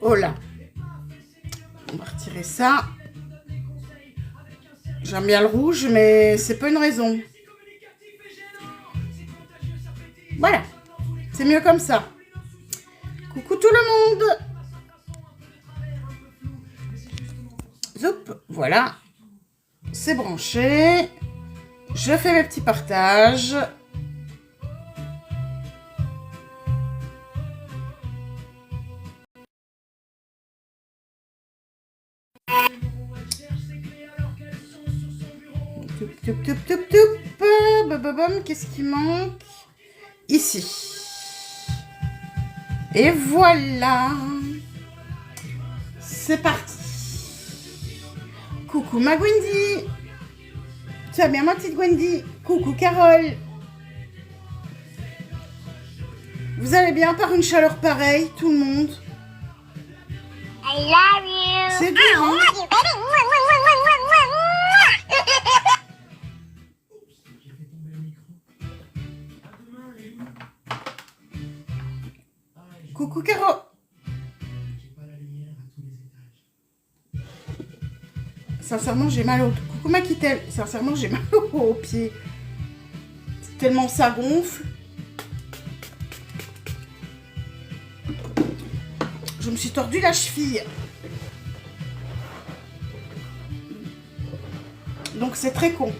Oh là. On va retirer ça. J'aime bien le rouge, mais c'est pas une raison. Voilà. C'est mieux comme ça. Coucou tout le monde. Zoup, voilà. C'est branché. Je fais mes petits partages. Qu'est-ce qui manque? Ici. Et voilà. C'est parti. Coucou ma Gwendy. Tu vas bien ma petite Gwendy? Coucou Carole. Vous allez bien par une chaleur pareille, tout le monde? I love you. C'est dur, hein? I love you, baby. Coucou Caro. Sincèrement, j'ai mal au... Coucou Maquitel. Sincèrement, j'ai mal aux pieds. Tellement ça gonfle. Je me suis tordu la cheville. Donc c'est très con.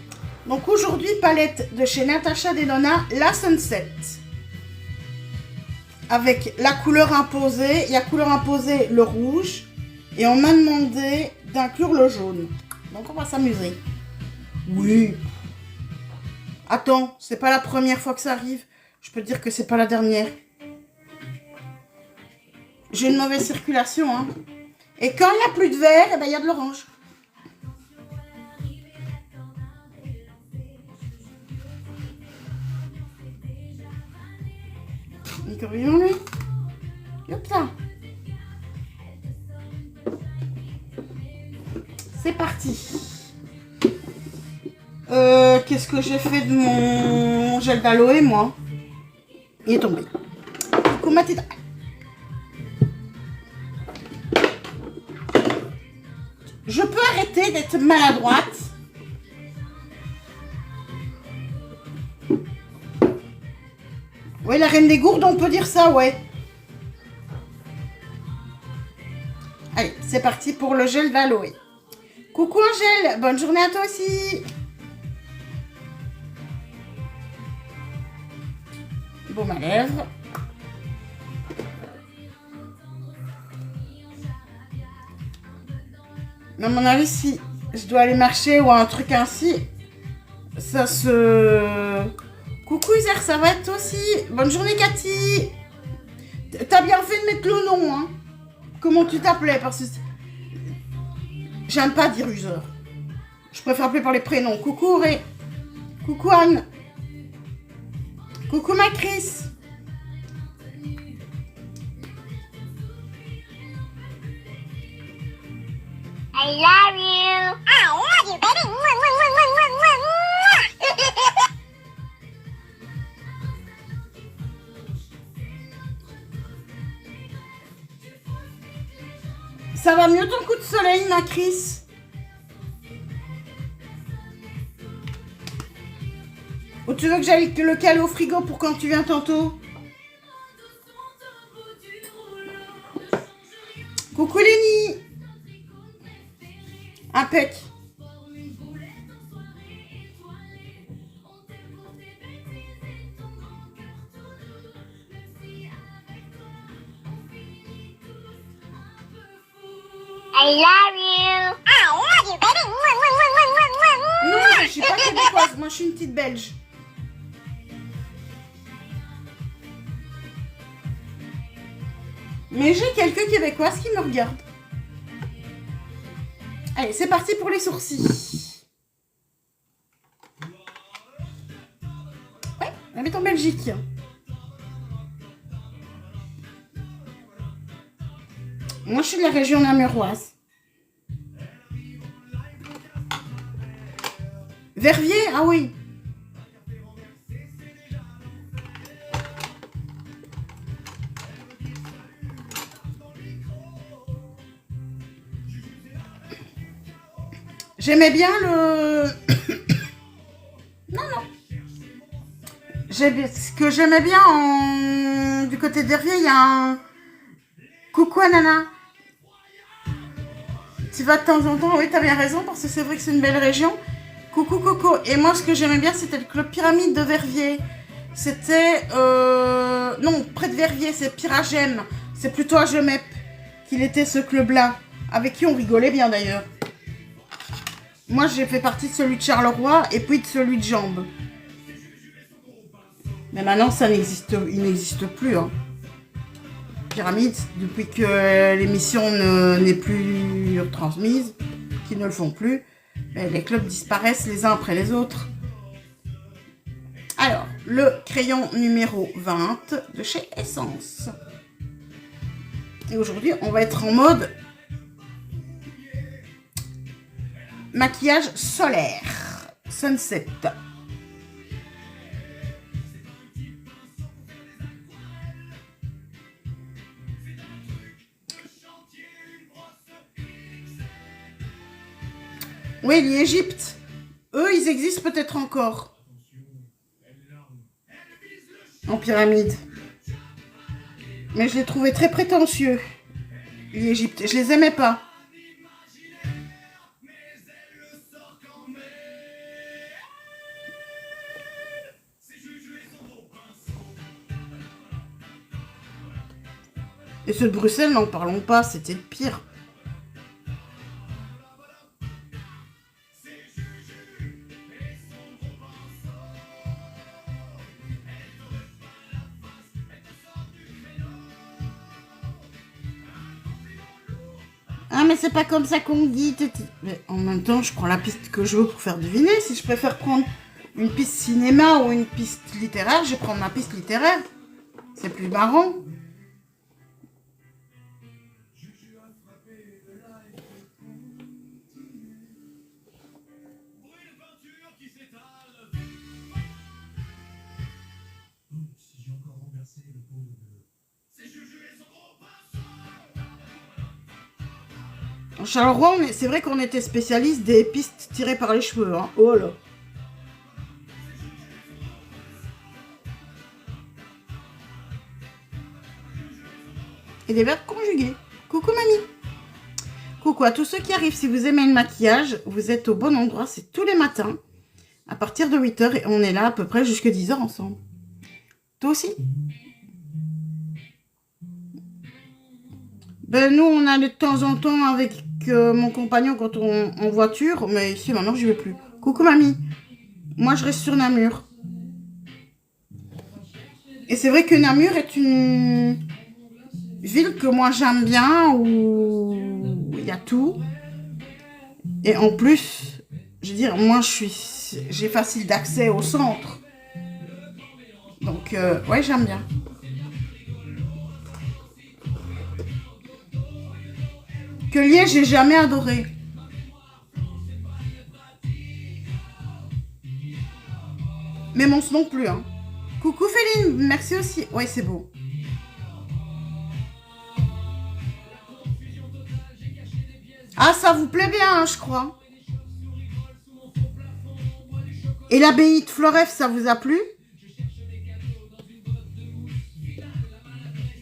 Donc aujourd'hui, palette de chez Natasha Denona, la Sunset. Avec la couleur imposée. Il y a couleur imposée le rouge. Et on m'a demandé d'inclure le jaune. Donc on va s'amuser. Oui. Attends, c'est pas la première fois que ça arrive. Je peux te dire que c'est pas la dernière. J'ai une mauvaise circulation, hein. Et quand il n'y a plus de vert, eh ben, il y a de l'orange. Micro-vivant, lui. Hop là. C'est parti. Qu'est-ce que j'ai fait de mon gel d'aloe, moi? Il est tombé. Coucou ma petite... Je peux arrêter d'être maladroite. Oui, la reine des gourdes, on peut dire ça, ouais. Allez, c'est parti pour le gel d'aloe. Coucou Angèle, bonne journée à toi aussi. Baume à lèvres. Mais à mon avis, si je dois aller marcher ou un truc ainsi, ça se... Coucou Isère, ça va toi aussi? Bonne journée Cathy. T'as bien fait de mettre le nom, hein? Comment tu t'appelais? Parce que j'aime pas dire user. Je préfère appeler par les prénoms. Coucou Ré. Coucou Anne. Coucou ma Chris. I love you. I love you, baby. Ça va mieux ton coup de soleil, ma Chris? Ou tu veux que j'aille le caler au frigo pour quand tu viens tantôt? Coucou Lénie. Impec. I love you. I love you, baby. Non, je suis pas québécoise, moi je suis une petite belge. Mais j'ai quelques québécoises qui me regardent. Allez, c'est parti pour les sourcils. Ouais, on habite en Belgique. Moi, je suis de la région namuroise. Verviers, ah oui. J'aimais bien le... Non, non. Ce que j'aimais bien du côté d'Herviers, il y a un... Coucou Nana. Tu vas de temps en temps, oui, t'as bien raison, parce que c'est vrai que c'est une belle région. Coucou Coco. Et moi, ce que j'aimais bien, c'était le club Pyramide de Verviers. C'était... Non, près de Verviers, c'est Pyragène. C'est plutôt à Gemep qu'il était ce club-là. Avec qui on rigolait bien d'ailleurs. Moi, j'ai fait partie de celui de Charleroi et puis de celui de Jambes. Mais maintenant, il n'existe plus. Hein. Pyramide, depuis que l'émission n'est plus transmise, qu'ils ne le font plus, mais les clubs disparaissent les uns après les autres. Alors, le crayon numéro 20 de chez Essence. Et aujourd'hui, on va être en mode maquillage solaire, sunset. Oui, l'Égypte. Eux, ils existent peut-être encore. En pyramide. Mais je les trouvais très prétentieux, l'Égypte. Je les aimais pas. Et ceux de Bruxelles, n'en parlons pas, c'était le pire. Ah, mais c'est pas comme ça qu'on dit. Mais en même temps, je prends la piste que je veux pour faire deviner. Si je préfère prendre une piste cinéma ou une piste littéraire, je vais prendre ma piste littéraire. C'est plus marrant. En Charleroi, c'est vrai qu'on était spécialiste des pistes tirées par les cheveux. Hein. Oh là. Et des verbes conjugués. Coucou mamie. Coucou à tous ceux qui arrivent. Si vous aimez le maquillage, vous êtes au bon endroit. C'est tous les matins. À partir de 8h. Et on est là à peu près jusqu'à 10h ensemble. Toi aussi? Ben nous, on allait de temps en temps avec mon compagnon quand on en voiture. Mais ici, maintenant, j'y vais plus. Coucou mamie. Moi, je reste sur Namur. Et c'est vrai que Namur est une ville que moi j'aime bien, où il y a tout. Et en plus, je veux dire, moi j'ai facile d'accès au centre. Donc, ouais, j'aime bien. Que Liège, j'ai jamais adoré. Mais Mons non plus, hein. Coucou Féline, merci aussi. Ouais, c'est beau. Ah, ça vous plaît bien, hein, je crois. Et l'abbaye de Floref, ça vous a plu?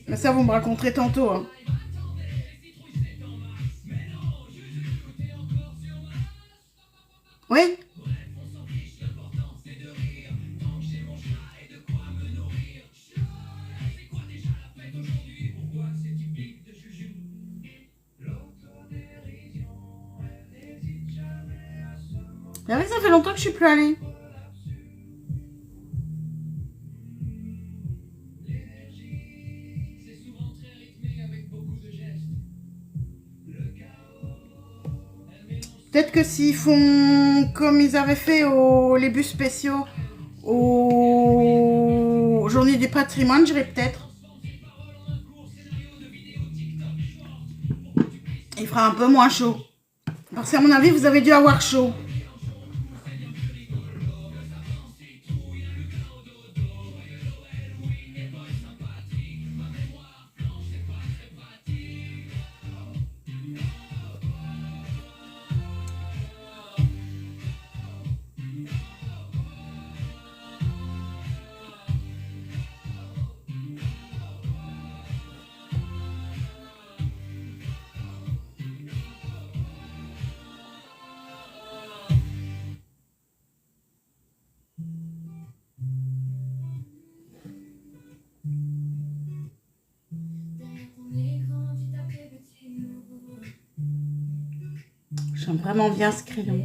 Mais ça, vous me raconterez tantôt. Hein. Oui? Ah oui, ça fait longtemps que je suis plus allée. Peut-être que s'ils font comme ils avaient fait les bus spéciaux aux Journées du patrimoine, j'irai peut-être. Il fera un peu moins chaud. Parce qu'à mon avis, vous avez dû avoir chaud. J'aime vraiment bien ce crayon.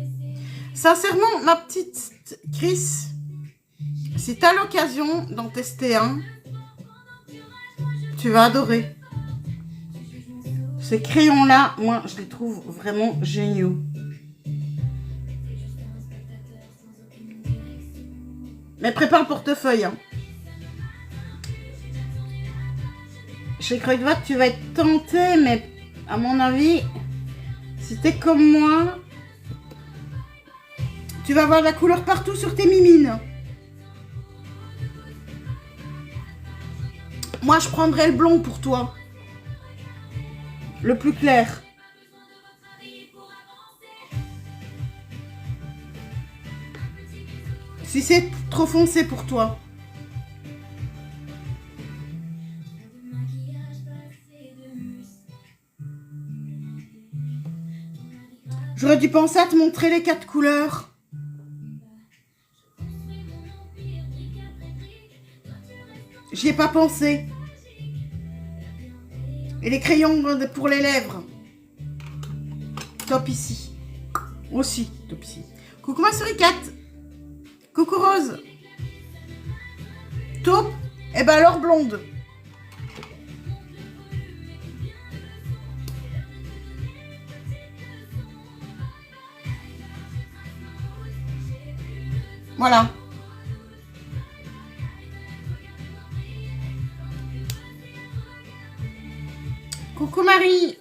Sincèrement, ma petite Chris, si tu as l'occasion d'en tester un, tu vas adorer. Ces crayons-là, moi, je les trouve vraiment géniaux. Mais prépare le portefeuille. Hein. Chez Croix-de-Vatte, tu vas être tenté, mais à mon avis, si t'es comme moi, tu vas avoir de la couleur partout sur tes mimines. Moi, je prendrais le blond pour toi. Le plus clair. Si c'est trop foncé pour toi. J'aurais dû penser à te montrer les 4 couleurs. J'y ai pas pensé. Et les crayons pour les lèvres. Top ici. Aussi, top ici. Coucou ma suricat. Coucou Rose. Top. Et ben alors blonde. Voilà. Coucou Marie.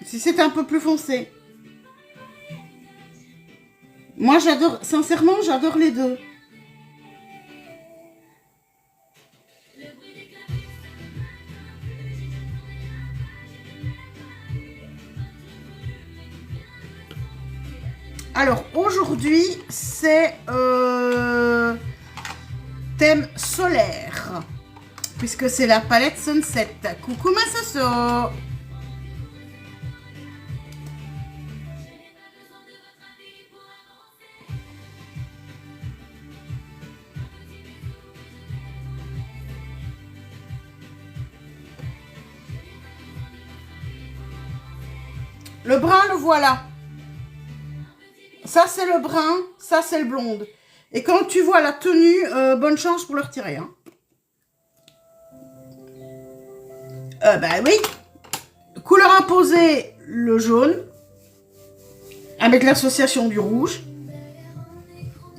Si c'est un peu plus foncé. Moi j'adore, sincèrement j'adore les deux. Alors aujourd'hui c'est thème solaire puisque c'est la palette Sunset. Coucou ma Soso. Le brun le voilà. Ça, c'est le brun, ça, c'est le blonde. Et quand tu vois la tenue, bonne chance pour le retirer. Hein. Bah oui. Couleur imposée, le jaune. Avec l'association du rouge.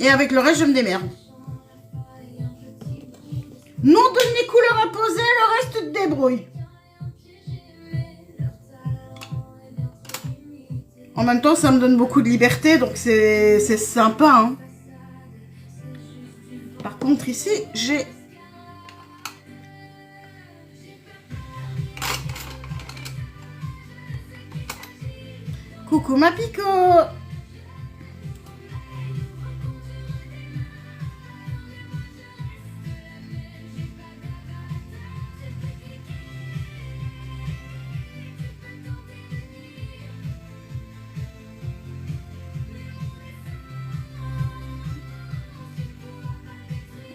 Et avec le reste, je me démerde. Non, donne les couleurs imposées, le reste, tu te débrouilles. En même temps, ça me donne beaucoup de liberté, donc c'est sympa. Hein. Par contre, ici, j'ai... Coucou ma Pico.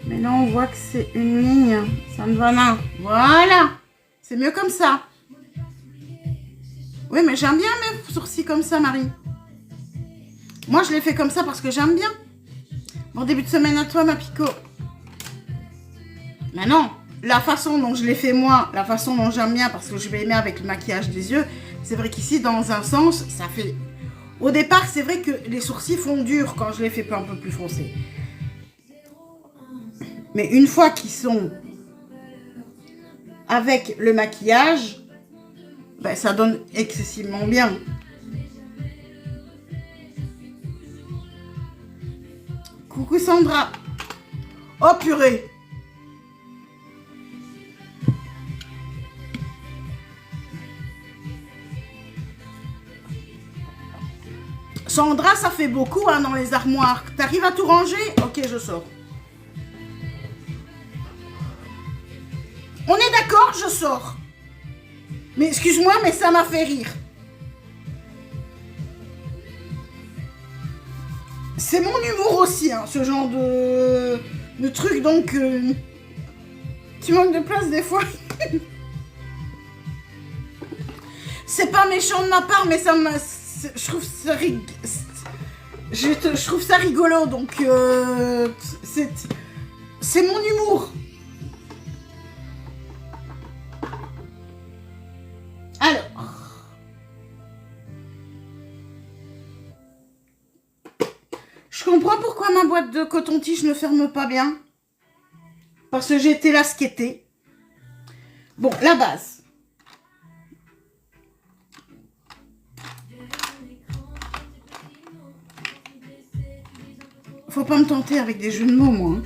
Mais là, on voit que c'est une ligne. Ça ne va pas. Voilà. C'est mieux comme ça. Oui, mais j'aime bien mes sourcils comme ça, Marie. Moi, je les fais comme ça parce que j'aime bien. Bon début de semaine à toi, ma Pico. Mais non, la façon dont je les fais moi, la façon dont j'aime bien, parce que je vais aimer avec le maquillage des yeux, c'est vrai qu'ici, dans un sens, ça fait... Au départ, c'est vrai que les sourcils font dur quand je les fais un peu plus foncés. Mais une fois qu'ils sont avec le maquillage, ben, ça donne excessivement bien. Coucou Sandra. Oh purée. Sandra, ça fait beaucoup hein, dans les armoires. T'arrives à tout ranger? Ok, je sors. On est d'accord, je sors. Mais excuse-moi, mais ça m'a fait rire. c'est mon humour aussi, hein, ce genre de truc, donc tu manques de place des fois. C'est pas méchant de ma part, mais ça m'a... Je trouve ça je trouve ça rigolo, donc c'est mon humour. Alors, je comprends pourquoi ma boîte de coton-tige ne ferme pas bien. Parce que j'ai été là skater. Bon, la base. Faut pas me tenter avec des jeux de mots, moi. Hein.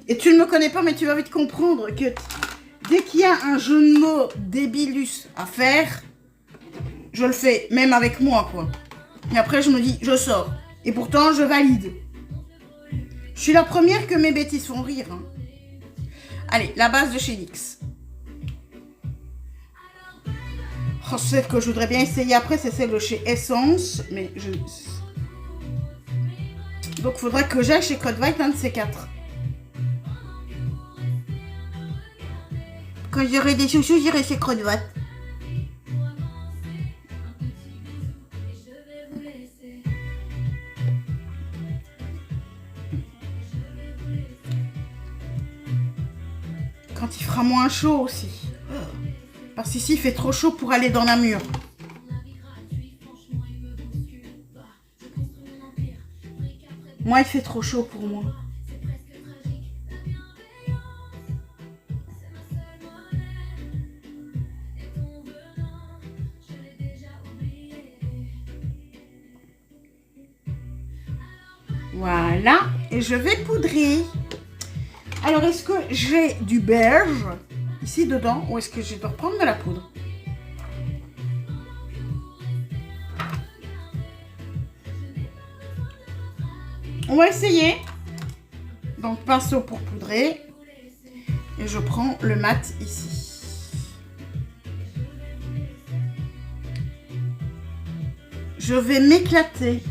Et tu ne me connais pas, mais tu vas vite comprendre que dès qu'il y a un jeu de mots débilus à faire, je le fais, même avec moi, quoi. Et après, je me dis, je sors. Et pourtant, je valide. Je suis la première que mes bêtises font rire. Hein. Allez, la base de chez NYX. Oh, celle que je voudrais bien essayer après, c'est celle de chez Essence. Mais je... Donc, il faudrait que j'aille chez Code White, un de ces quatre. Quand j'aurai des chouchous, j'irai chez Code White. Quand il fera moins chaud aussi. Parce qu'ici, il fait trop chaud pour aller dans la mur. Moi, il fait trop chaud pour moi. Voilà. Et je vais poudrer. Alors, est-ce que j'ai du beige ici dedans ou est-ce que je dois reprendre de la poudre? On va essayer. Donc, pinceau pour poudrer. Et je prends le mat ici. Je vais m'éclater.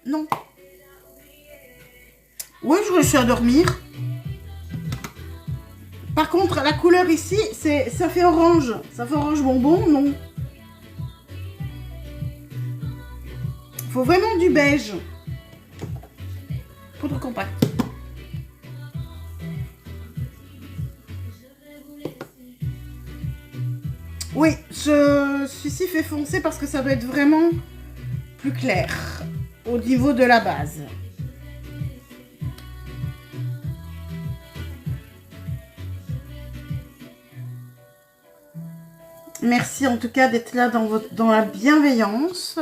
Non. Ouais, je réussis à dormir. Par contre, la couleur ici, ça fait orange. Ça fait orange bonbon, non. Faut vraiment du beige. Poudre compacte. Oui, celui-ci fait foncer parce que ça doit être vraiment plus clair au niveau de la base. Merci en tout cas d'être là dans la bienveillance.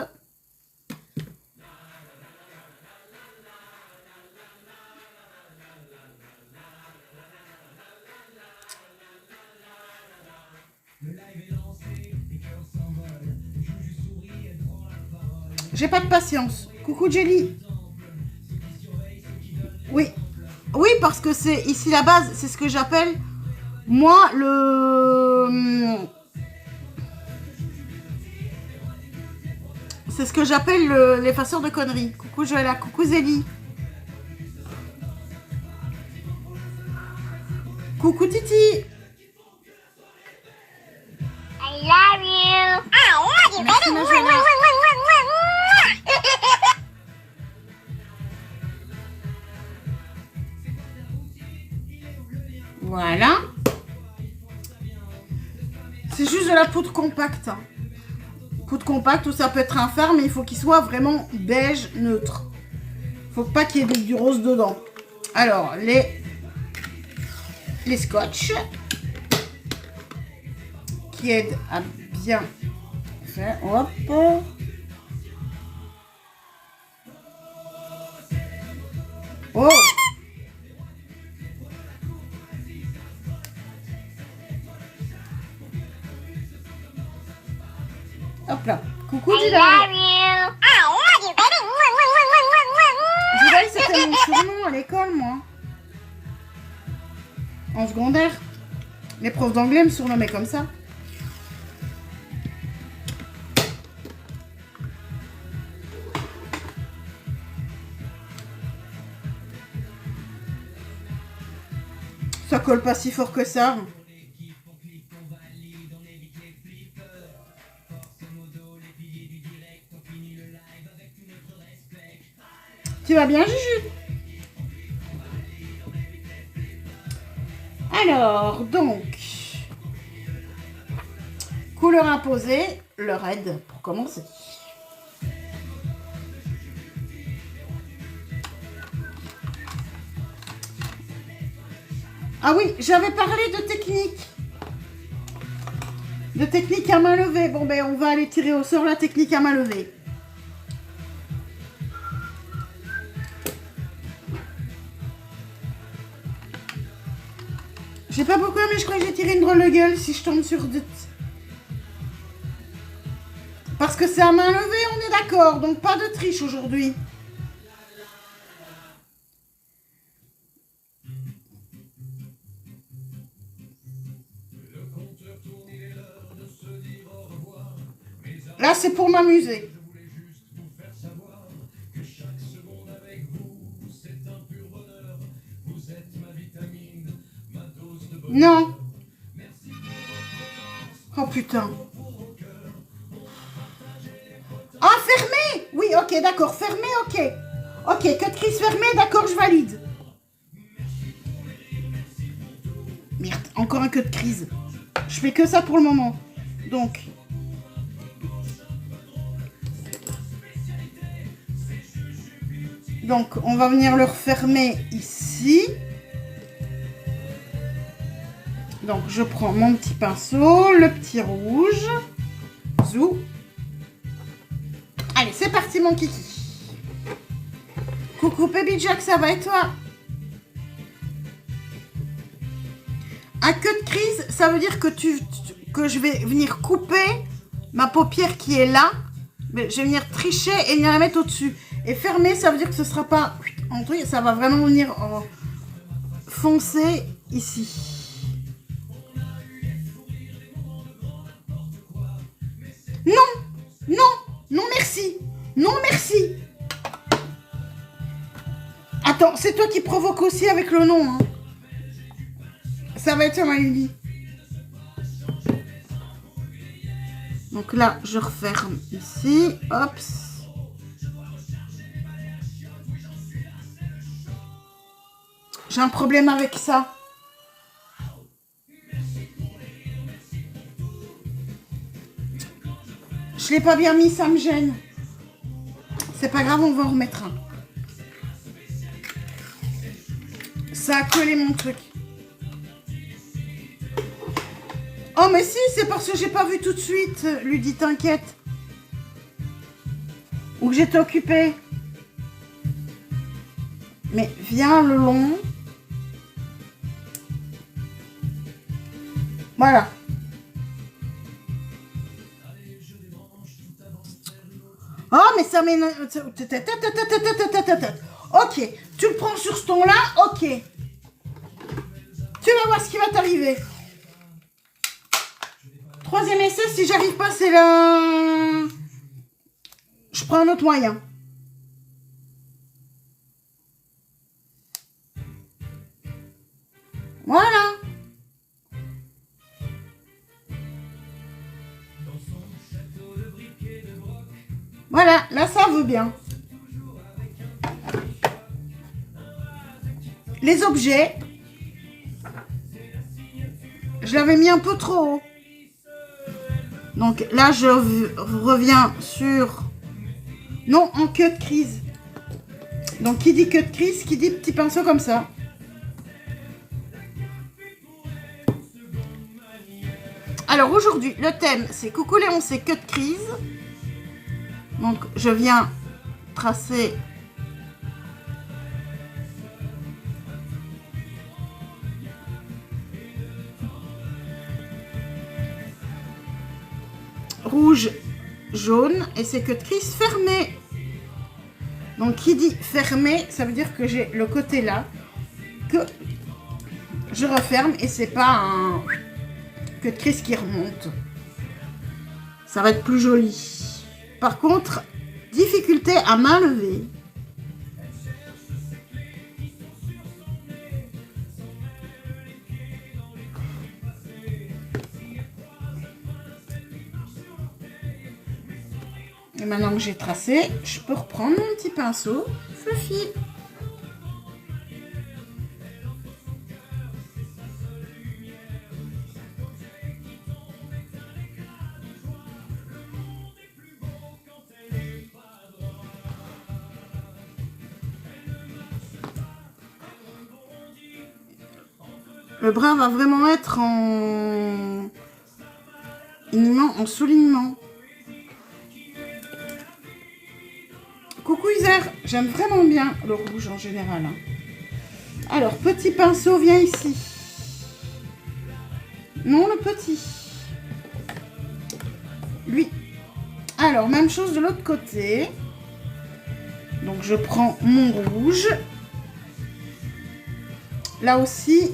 J'ai pas de patience. Coucou Jelly. Oui. Oui, parce que c'est ici la base, c'est ce que j'appelle moi c'est ce que j'appelle l'effaceur de conneries. Coucou Joëlla, coucou Zélie. Coucou Titi. I love you. I love you, Merci, baby. ma Joëlla. Voilà. C'est juste de la poudre compacte. Poudre compacte, ou ça peut être un fard, mais il faut qu'il soit vraiment beige neutre. Faut pas qu'il y ait du rose dedans. Alors, les scotch qui aident à bien faire. Hop. Oh. Hop là. Coucou I Didaï. love you. I love you, baby. Didaï, c'était mon surnom à l'école, moi. En secondaire. Les profs d'anglais me surnommaient comme ça. Ça colle pas si fort que ça. Tu vas bien, Juju? Alors, donc, couleur imposée, le red pour commencer. Ah oui, j'avais parlé de technique. De technique à main levée. Bon, ben, on va aller tirer au sort la technique à main levée. J'ai pas beaucoup aimé, je crois que j'ai tiré une drôle de gueule si je tombe sur doute. Parce que c'est à main levée, on est d'accord. Donc pas de triche aujourd'hui. Là, c'est pour m'amuser. Non. Oh putain. Ah, fermé. Oui, ok, d'accord. Fermé, ok. Ok, que de crise fermée, d'accord, je valide. Merde, encore un queue de crise. Je fais que ça pour le moment. Donc. Donc, on va venir le refermer ici. Donc, je prends mon petit pinceau, le petit rouge. Zou. Allez, c'est parti, mon kiki. Coucou, Baby Jack, ça va et toi? Un queue de crise, ça veut dire que, que je vais venir couper ma paupière qui est là. Mais je vais venir tricher et venir la mettre au-dessus. Et fermer, ça veut dire que ce ne sera pas en truc, ça va vraiment venir foncer ici. Non, non, non merci, non merci. Attends, c'est toi qui provoque aussi avec le nom. Hein. Ça va être ma Lily. Donc là, je referme ici. Hop. J'ai un problème avec ça. Je l'ai pas bien mis, ça me gêne. C'est pas grave, on va en remettre un. Ça a collé mon truc. Oh mais si, c'est parce que j'ai pas vu tout de suite. Lui dit t'inquiète. Ou que j'étais occupée. Mais viens le long. Voilà. Oh, mais ça m'énerve. Ok, tu le prends sur ce ton-là, ok. Tu vas voir ce qui va t'arriver. Troisième essai, si j'arrive pas, c'est là. Je prends un autre moyen. Voilà. Voilà, là ça veut bien. Les objets, je l'avais mis un peu trop haut. Donc là, je reviens sur... Non, en queue de crise. Donc qui dit queue de crise, qui dit petit pinceau comme ça. Alors aujourd'hui, le thème, c'est coucou Léon, c'est queue de crise. Donc, je viens tracer rouge, jaune et c'est queue de crise fermée. Donc, qui dit fermé, ça veut dire que j'ai le côté là que je referme et c'est pas un... que de crise qui remonte. Ça va être plus joli. Par contre, difficulté à main levée. Et maintenant que j'ai tracé, je peux reprendre mon petit pinceau Fluffy. Le bras va vraiment être en soulignement. Coucou Isère, j'aime vraiment bien le rouge en général. Alors, petit pinceau, viens ici. Non, le petit. Lui. Alors, même chose de l'autre côté. Donc, je prends mon rouge. Là aussi,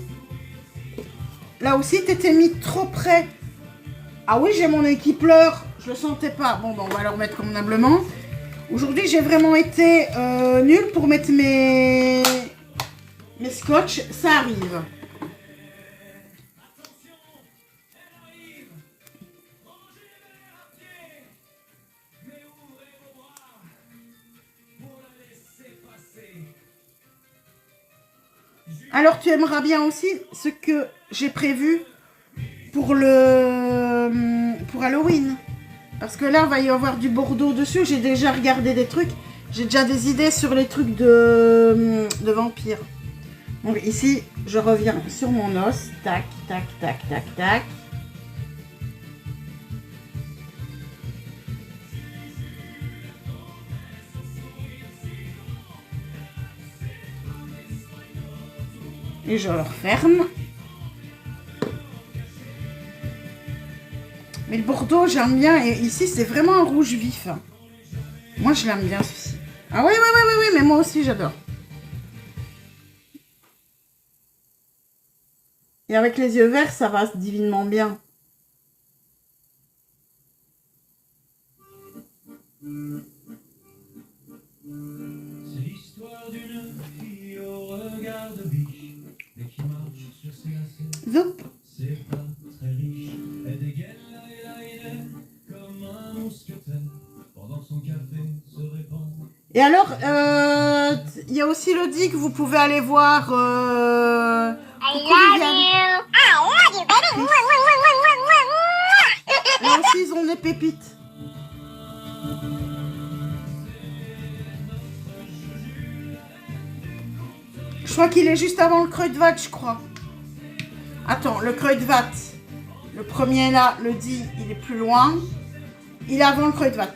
t'étais mis trop près. Ah oui, j'ai mon nez qui pleure. Je le sentais pas. Bon, ben, on va le remettre convenablement. Aujourd'hui, j'ai vraiment été nulle pour mettre mes scotch. Ça arrive. Alors, tu aimeras bien aussi ce que j'ai prévu pour Halloween. Parce que là, il va y avoir du bordeaux dessus. J'ai déjà regardé des trucs. J'ai déjà des idées sur les trucs de vampires. Donc ici, je reviens sur mon os. Tac, tac, tac, tac, tac. Et je le referme. Mais le bordeaux, j'aime bien. Et ici, c'est vraiment un rouge vif. Moi, je l'aime bien, ceci. Ah oui, mais moi aussi, j'adore. Et avec les yeux verts, ça va divinement bien. C'est l'histoire d'une fille au regard de biche, et qui marche sur ses lacets. Zoup. C'est pas très riche, elle dégaine là et là et là, comme un mousquetaire, pendant que son café se répand. Et alors, il y a aussi Lodi que vous pouvez aller voir. I love you. I love you, baby. Là aussi, ils ont des pépites. Je crois qu'il est juste avant le Kruidvat, je crois. Attends, le Kruidvat. Le premier là, le dit, il est plus loin. Il est avant le Kruidvat.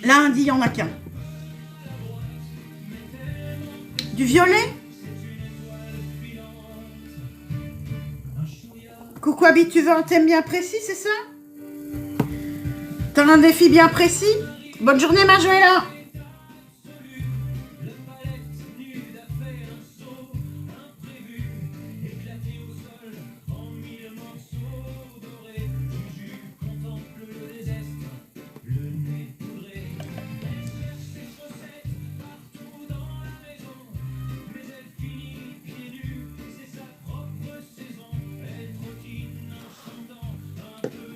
Lundi, il n'y en a qu'un. Du violet? Coucou Abby, tu veux un thème bien précis, c'est ça? T'as un défi bien précis? Bonne journée, Majoella!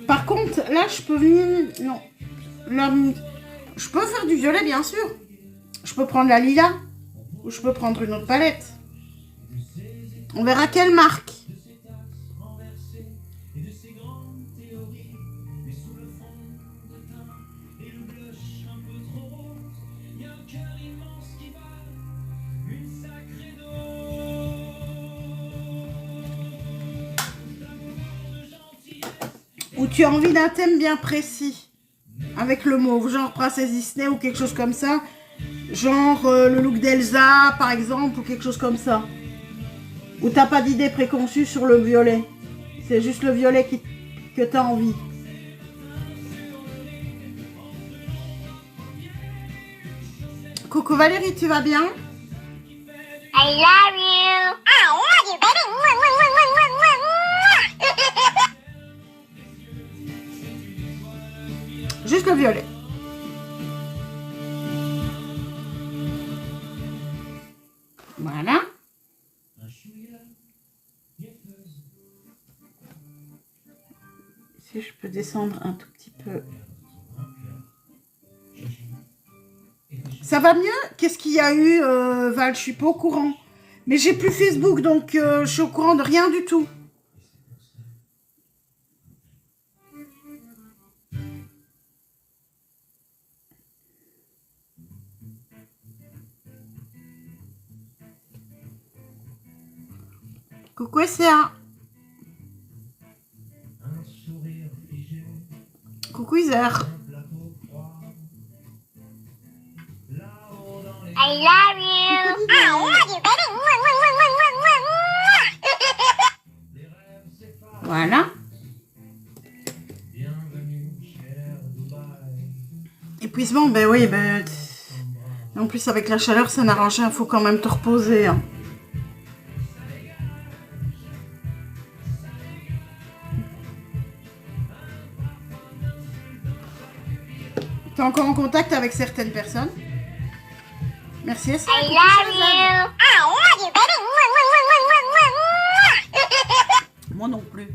Par contre, là, je peux venir... Non. Là, je peux faire du violet, bien sûr. Je peux prendre la lila. Ou je peux prendre une autre palette. On verra quelle marque. Ou tu as envie d'un thème bien précis. Avec le mauve, genre Princesse Disney ou quelque chose comme ça. Genre le look d'Elsa, par exemple, ou quelque chose comme ça. Ou t'as pas d'idée préconçue sur le violet. C'est juste le violet que t'as envie. Coucou Valérie, tu vas bien? I love you. I love you, baby. Juste le violet. Voilà. Un chouïa, guetteuse. Si je peux descendre un tout petit peu. Ça va mieux? Qu'est-ce qu'il y a eu, Val? Je suis pas au courant. Mais j'ai plus Facebook, donc je suis au courant de rien du tout. Coucou SCA. Un sourire figé, Coucou Iser. un plateau froid. Là-haut dans les I love you. I love you, baby. rêves s'effacent. Voilà. Bienvenue, cher Dubaï. Épuisement, ben oui, ben... En plus, avec la chaleur, ça n'arrange rien. Faut quand même te reposer. Hein. T'es encore en contact avec certaines personnes? Merci, Esther. I love you. I love you, baby. Moi non plus.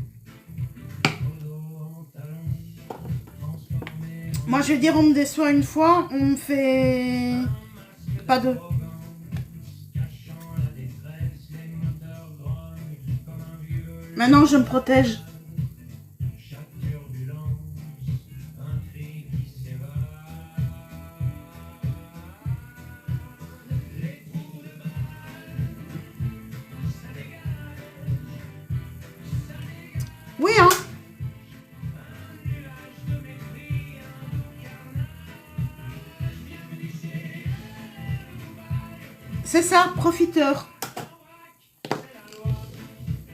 Dodo en talons, transformé en Moi, je vais dire, on me déçoit une fois, on me fait... Pas deux. cachant la détresse, les moteurs grognent comme un vieux. Maintenant, je me protège. Chaque turbulence, un cri qui s'évade. Les trous de Oui, hein. C'est ça, profiteur.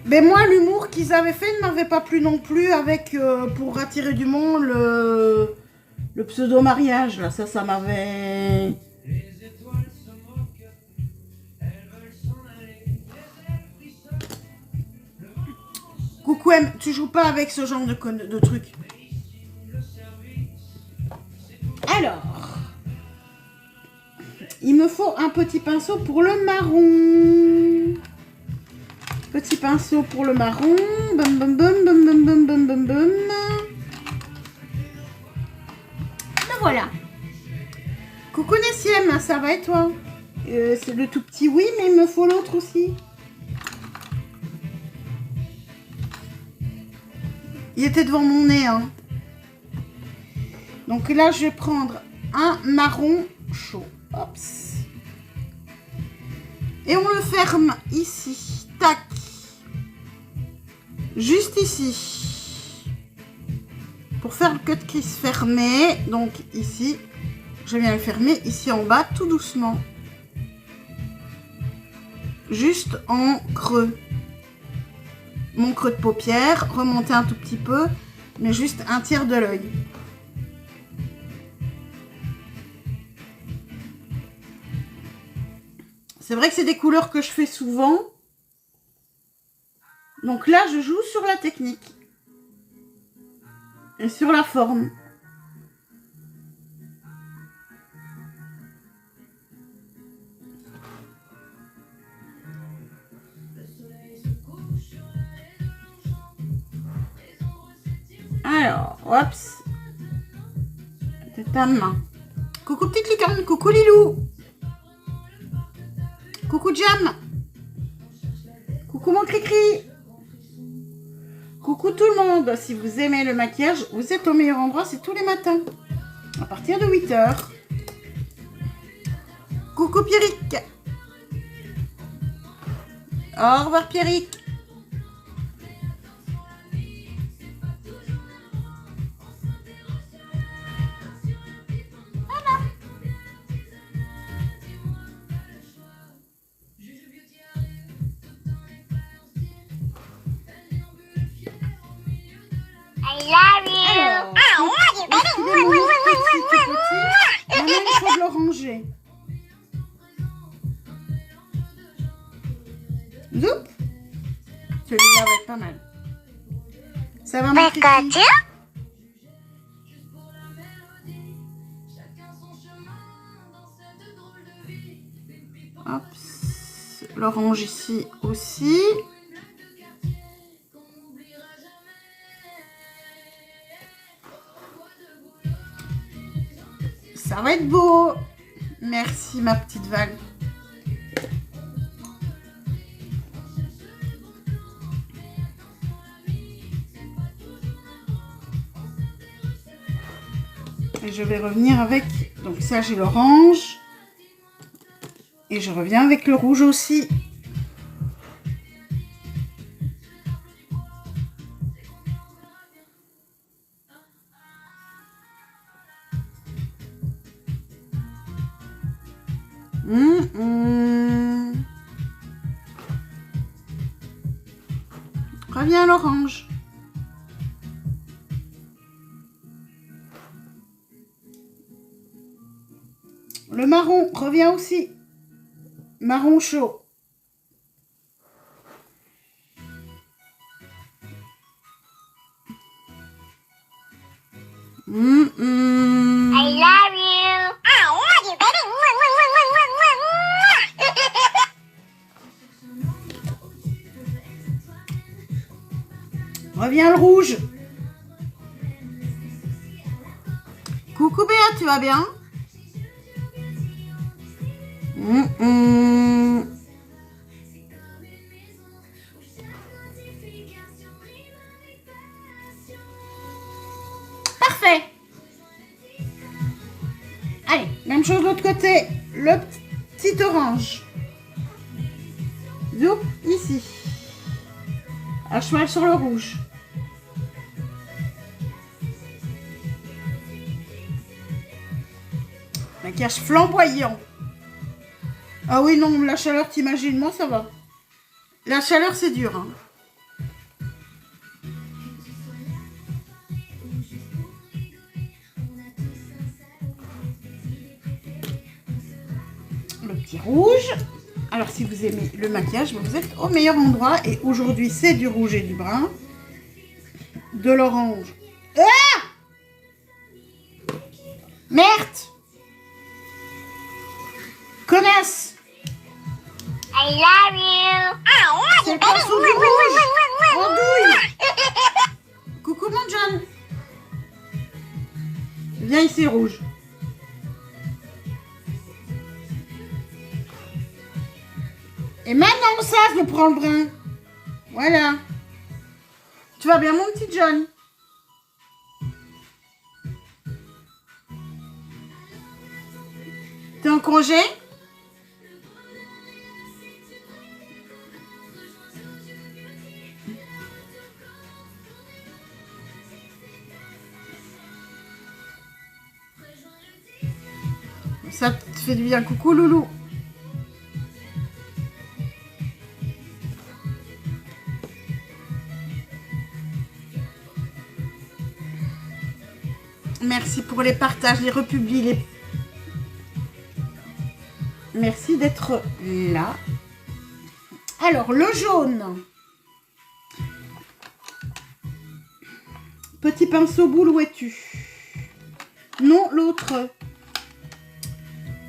Mais moi, l'humour qu'ils avaient fait ne m'avait pas plu non plus avec, pour attirer du monde, le pseudo-mariage. Là, ça m'avait... les étoiles se moquent, elles veulent s'en aller, elles frissonnent. Coucou M, tu joues pas avec ce genre de trucs. Alors, il me faut un petit pinceau pour le marron. Petit pinceau pour le marron. Bum bum bum bum bum bum bum bum bum. Ben voilà. Coucou Nessiem, ça va et toi? C'est le tout petit oui, mais il me faut l'autre aussi. Il était devant mon nez, hein. Donc là, je vais prendre un marron chaud. Hops. Et on le ferme ici. Tac. Juste ici. Pour faire le cut crease fermé. Donc ici, je viens le fermer ici en bas, tout doucement. Juste en creux. Mon creux de paupière, remonter un tout petit peu, mais juste un tiers de l'œil. C'est vrai que c'est des couleurs que je fais souvent. Donc là, je joue sur la technique. Et sur la forme. Alors, hop. C'est ta main. Coucou petite licorne, coucou Lilou. Coucou Jam. Coucou mon cri-cri. Coucou tout le monde. Si vous aimez le maquillage, vous êtes au meilleur endroit, c'est tous les matins. À partir de 8 h. Coucou Pierrick. Au revoir Pierrick. I love you. Alors, I love you, baby. Maintenant, il faut de l'oranger. Zoup. Celui-là va être pas mal. Ça va marquer. Pikachu. Hop. L'orange ici aussi. Ça va être beau. Merci ma petite Val. Et je vais revenir avec... Donc ça, j'ai l'orange. Et je reviens avec le rouge aussi. Reviens l'orange. Le marron revient aussi. Marron chaud. I love you. I love you, baby. Reviens le rouge. Coucou Béa, tu vas bien? Parfait. Allez, même chose de l'autre côté. Le petit orange. Zoup, ici. À cheval sur le rouge. Maquillage flamboyant. Ah oui, non, la chaleur, t'imagines, moi, ça va. La chaleur, c'est dur. Hein. Le petit rouge. Alors, si vous aimez le maquillage, vous êtes au meilleur endroit. Et aujourd'hui, c'est du rouge et du brun. De l'orange. Ah! Merde! Connasse! I love you. C'est le pinceau du rouge. Andouille. Coucou mon John. Viens ici rouge. Et maintenant ça, je prends le brun. Voilà. Tu vas bien mon petit John? T'es en congé? Ça te fait du bien. Coucou loulou. Merci pour les partages, les republis, les... Merci d'être là. Alors, le jaune. Petit pinceau boule, où es-tu? Non, l'autre.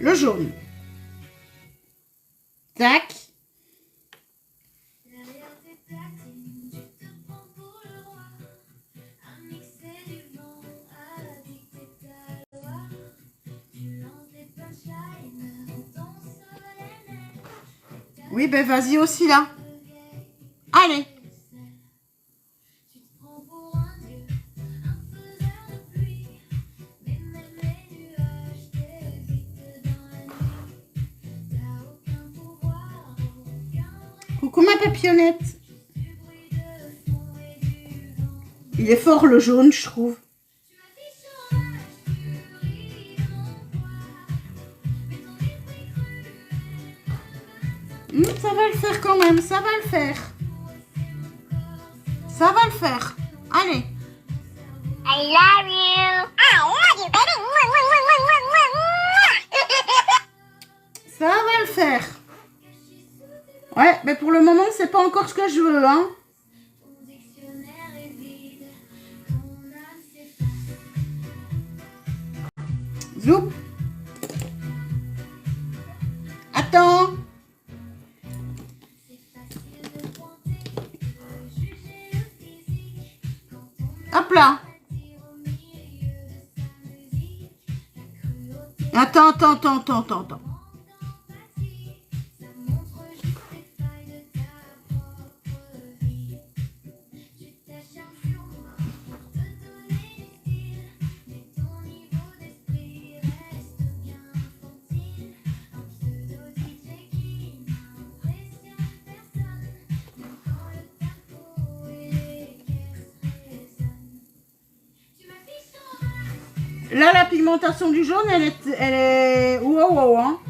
Le jaune. Tac. Oui, ben vas-y aussi là. Allez. Coucou ma papillonnette. Il est fort le jaune, je trouve. Ça va le faire quand même, ça va le faire. Ça va le faire. Allez. I love you. I love you, baby. Ça va le faire. Ouais, mais pour le moment, c'est pas encore ce que je veux, hein. Zoup. Attends. Attends. Là, la pigmentation du jaune, elle est... Wow, hein.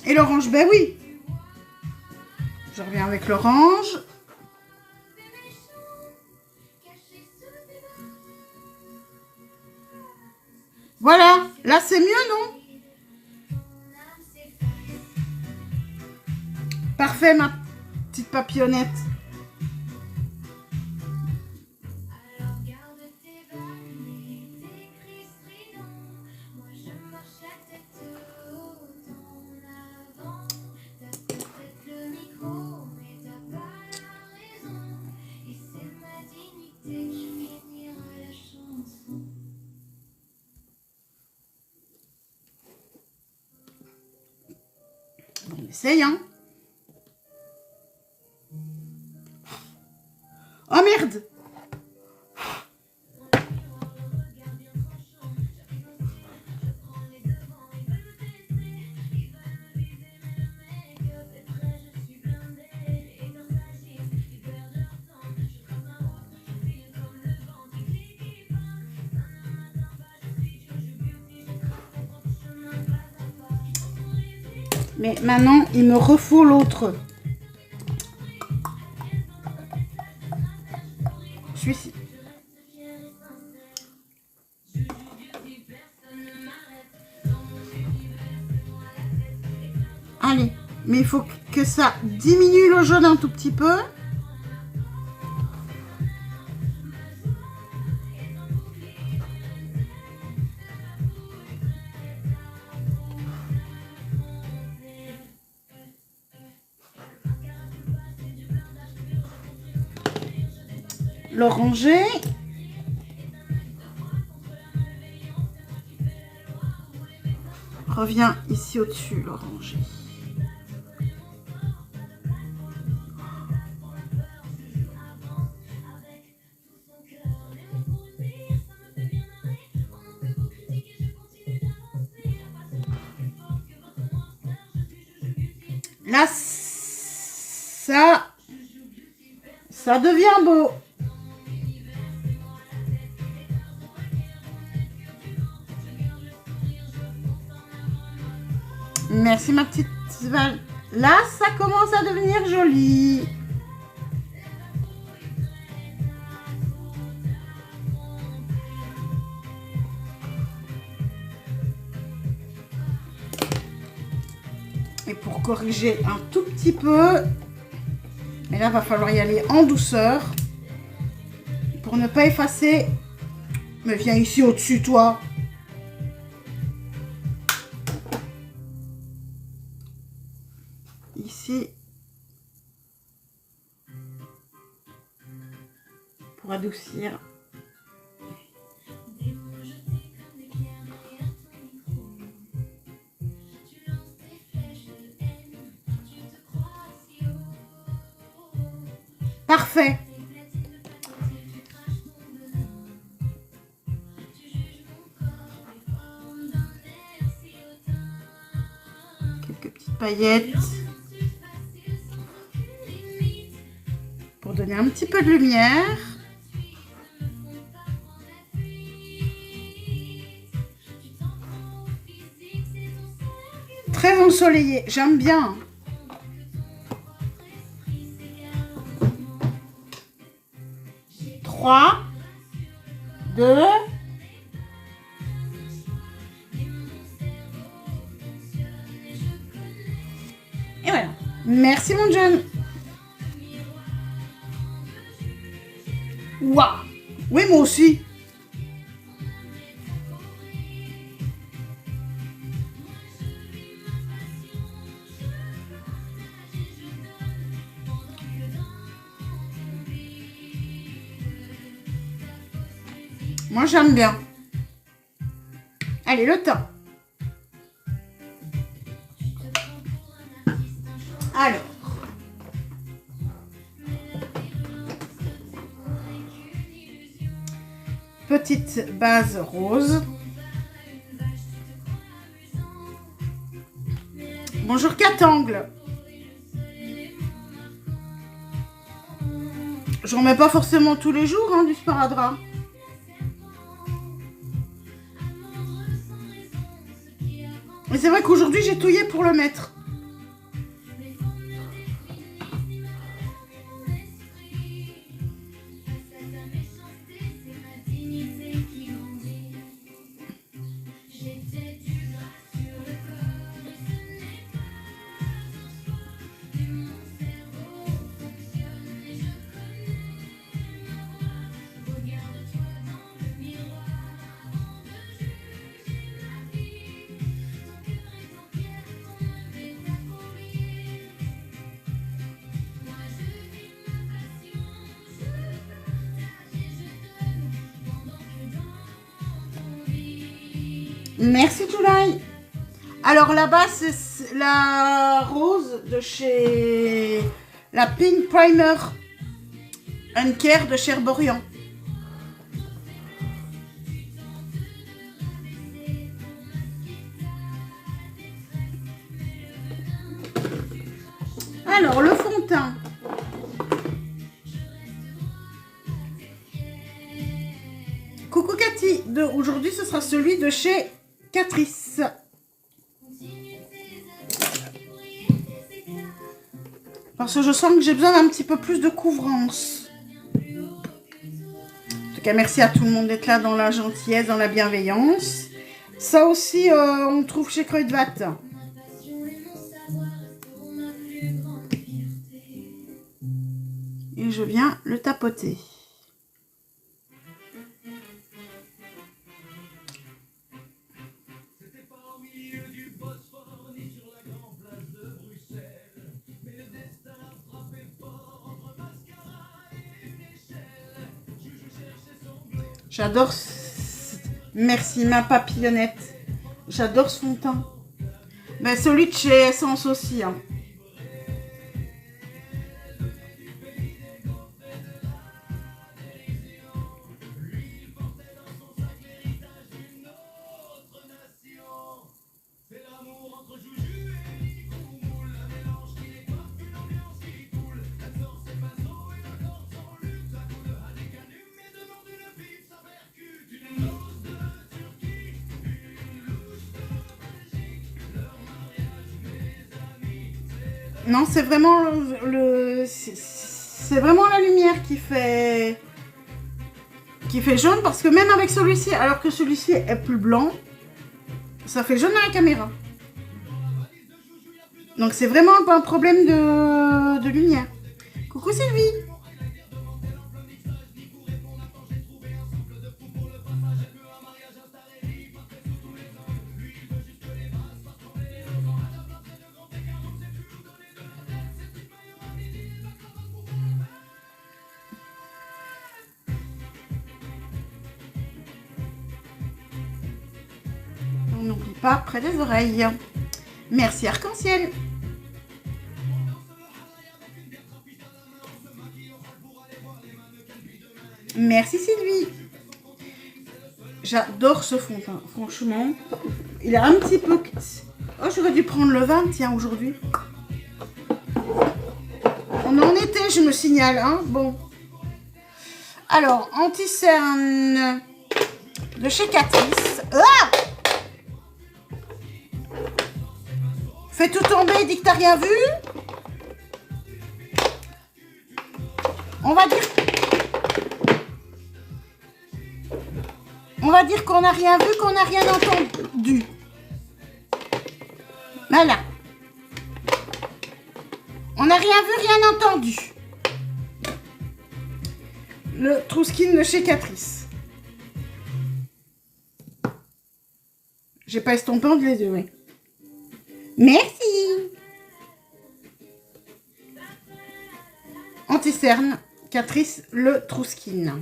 Et l'orange, ben oui. Je reviens avec l'orange. Voilà. Là, c'est mieux, non? Parfait, ma petite papillonnette. On essaye, hein. Oh merde! Mais maintenant, il me refaut l'autre. Celui-ci. Allez, mais il faut que ça diminue le jaune un tout petit peu. L'oranger. Reviens ici au-dessus, l'oranger. Là, ça devient beau. Merci ma petite Val. Là, ça commence à devenir joli. Et pour corriger un tout petit peu, mais là, va falloir y aller en douceur pour ne pas effacer. Mais viens ici au-dessus, toi. Ici, pour adoucir. Parfait. Quelques petites paillettes. Pour donner un petit peu de lumière. Très ensoleillé, j'aime bien. Trois, 2. Et voilà. Merci mon John. Waouh. Oui, moi aussi. Moi, j'aime bien. Allez, le teint. Alors. Petite base rose. Bonjour Catangles. Je remets pas forcément tous les jours hein, du sparadrap. Mais c'est vrai qu'aujourd'hui j'ai touillé pour le mettre. Merci July. Alors là-bas, c'est la rose de chez la Pink Primer and Care de Cherbourg. Alors, le fond de teint. Coucou Cathy. Aujourd'hui, ce sera celui de chez Catrice. Parce que je sens que j'ai besoin d'un petit peu plus de couvrance. En tout cas, merci à tout le monde d'être là dans la gentillesse, dans la bienveillance. Ça aussi, on trouve chez Kruidvat. Et je viens le tapoter. J'adore. Merci ma papillonnette. J'adore son teint. Ben, celui de chez Essence aussi. Hein. Non, c'est vraiment c'est vraiment la lumière qui fait jaune parce que même avec celui-ci, alors que celui-ci est plus blanc, ça fait jaune à la caméra. Donc c'est vraiment pas un problème de lumière. Coucou Sylvie. On n'oublie pas près des oreilles. Merci Arc-en-Ciel. Merci Sylvie. J'adore ce fond de teint, franchement. Il est un petit peu... Oh, j'aurais dû prendre le 20, tiens, aujourd'hui. On est en été, je me signale, hein. Bon. Alors, anti-cerne de chez Catrice. Ah! Fais tout tomber, dis que t'as rien vu. On va dire qu'on n'a rien vu, qu'on n'a rien entendu. Voilà. On n'a rien vu, rien entendu. Le True Skin de chez Catrice. J'ai pas estompé entre les deux, oui. Merci. Anti-cerne, Catrice, le True Skin.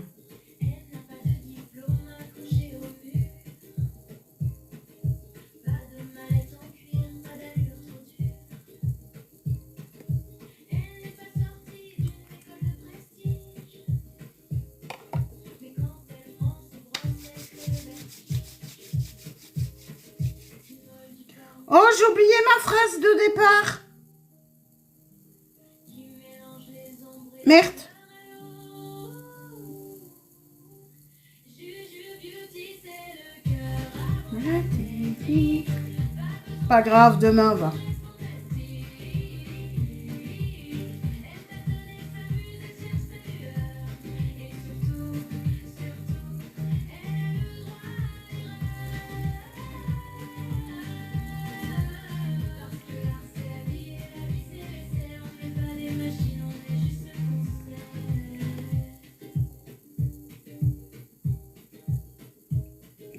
oublié ma phrase de départ. Merde. Pas grave, demain va.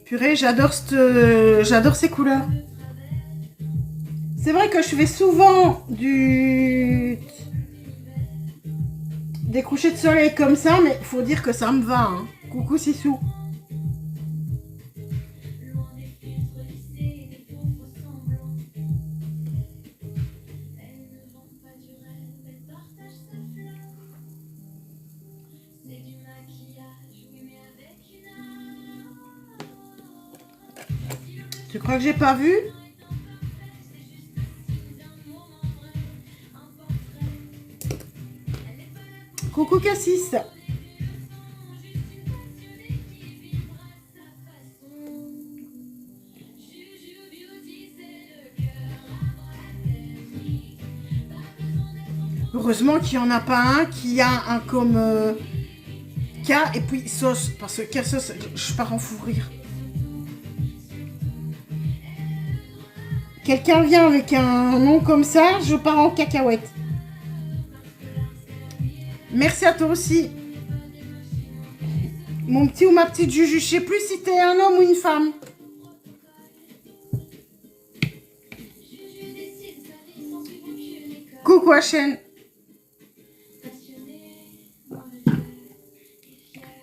Purée, j'adore ces couleurs. C'est vrai que je fais souvent des couchers de soleil comme ça, mais faut dire que ça me va. Hein. Coucou Sissou. Tu crois que j'ai pas vu? Coucou Cassis. Heureusement qu'il n'y en a pas un qui a un comme K et puis sauce. Parce que K sauce, je pars en fou rire. Quelqu'un vient avec un nom comme ça, je pars en cacahuète. Merci à toi aussi. Mon petit ou ma petite Juju, je sais plus si t'es un homme ou une femme. Coucou HN.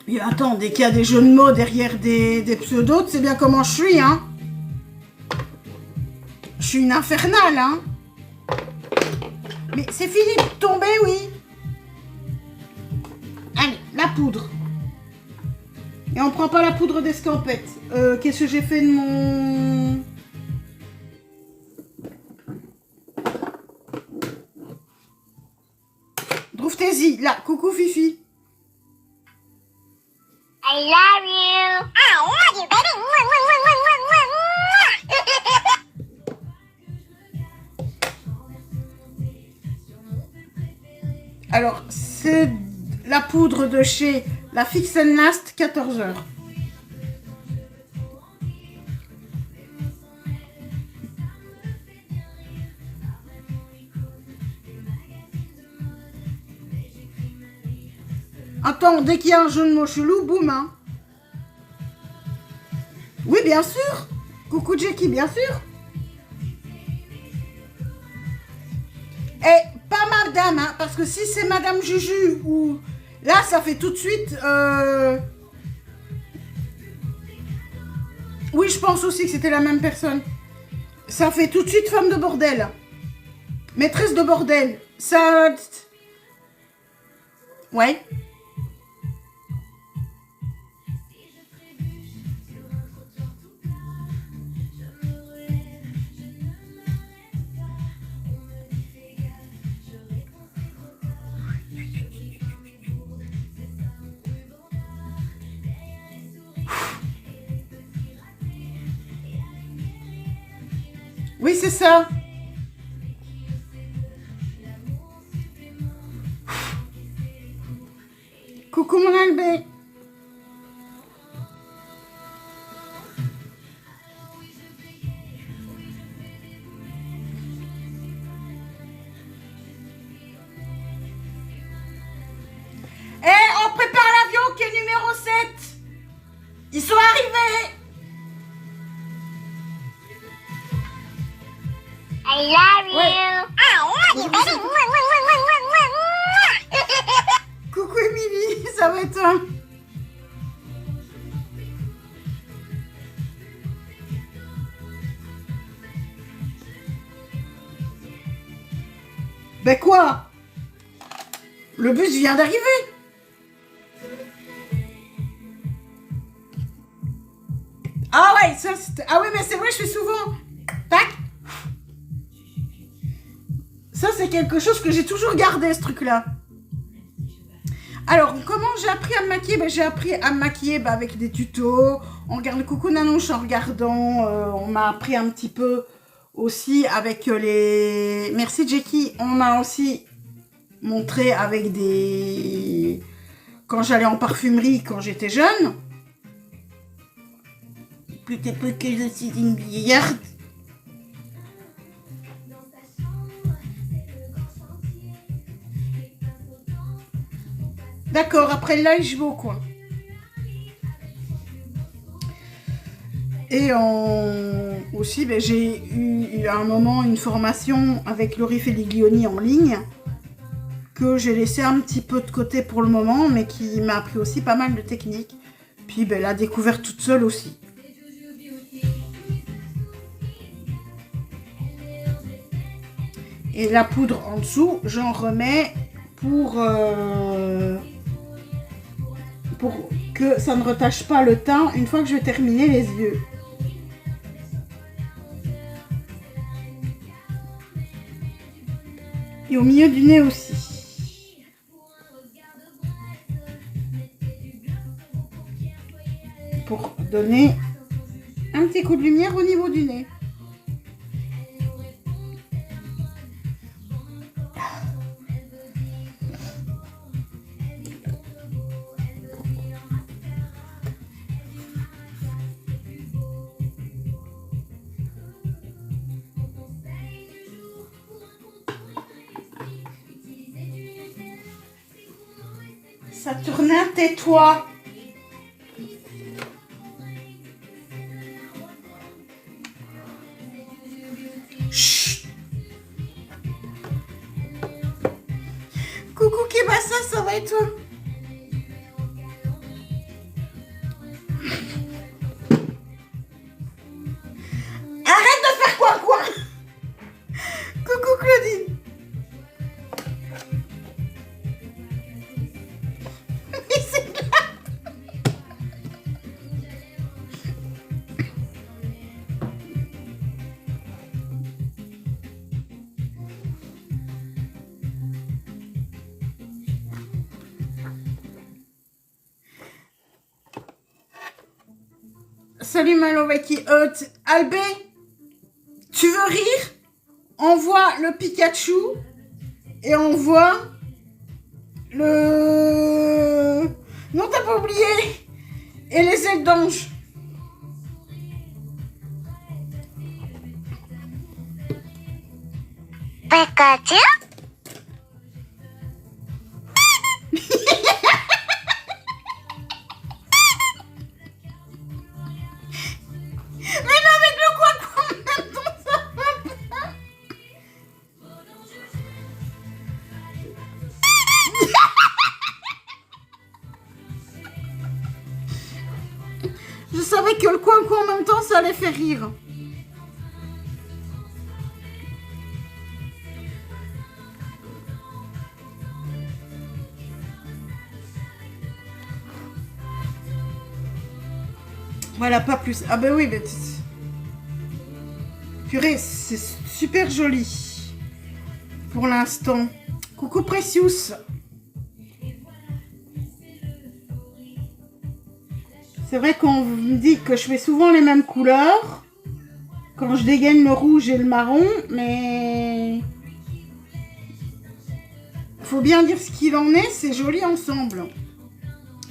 Et attends, dès qu'il y a des jeux de mots derrière des pseudos, tu sais bien comment je suis, hein. Je suis une infernale, hein. Mais c'est fini de tomber, oui. Allez, la poudre. Et on prend pas la poudre d'escampette. Qu'est-ce que j'ai fait de mon... Drouftesi, là, coucou Fifi. I love you. I love you, baby. Alors, c'est la poudre de chez la Fix and Last 14h. Attends, dès qu'il y a un jeu de mots chelou, boum, hein. Oui, bien sûr. Coucou Jackie, bien sûr. Et pas madame, hein, parce que si c'est madame Juju, ou... Là, ça fait tout de suite... Oui, je pense aussi que c'était la même personne. Ça fait tout de suite femme de bordel. Maîtresse de bordel. Ça... Ouais. Oui, c'est ça. Coucou mon Albé. Eh, on prépare l'avion qui est numéro 7. Ils sont arrivés. I love you. Ouais. I love you, baby. Coucou Émilie, ça va et toi? Ben quoi? Le bus vient d'arriver. Ah ouais, ça c'était... Ah oui, mais c'est vrai, je fais souvent... Tac. Ça, c'est quelque chose que j'ai toujours gardé, ce truc-là. Alors, comment j'ai appris à me maquiller? J'ai appris à me maquiller avec des tutos. On regarde Coucou Nanouche en regardant. On m'a appris un petit peu aussi avec les... Merci Jackie. On m'a aussi montré avec des... Quand j'allais en parfumerie, quand j'étais jeune. Plus que je suis une vieillarde. D'accord, après le live, je vais au coin. Et aussi, j'ai eu à un moment une formation avec Laurie Feliglioni en ligne que j'ai laissé un petit peu de côté pour le moment, mais qui m'a appris aussi pas mal de techniques. Puis la découverte toute seule aussi. Et la poudre en dessous, j'en remets pour que ça ne retache pas le teint une fois que je vais terminer les yeux. Et au milieu du nez aussi. Pour donner un petit coup de lumière au niveau du nez. Saturnin, tais-toi. Chut. Coucou Kébassa, ça va et toi? Arrête de faire quoi? Coucou Claudine. Salut Malovaki. Albé, tu veux rire? On voit le Pikachu et on voit le... Non, t'as pas oublié. Et les ailes d'ange. Pikachu? Je savais que le coin en même temps, ça allait faire rire. Voilà, pas plus. Ah ben oui, mais... Purée, c'est super joli. Pour l'instant. Coucou Precious. C'est vrai qu'on me dit que je fais souvent les mêmes couleurs. Quand je dégaine le rouge et le marron, mais... Faut bien dire ce qu'il en est, c'est joli ensemble.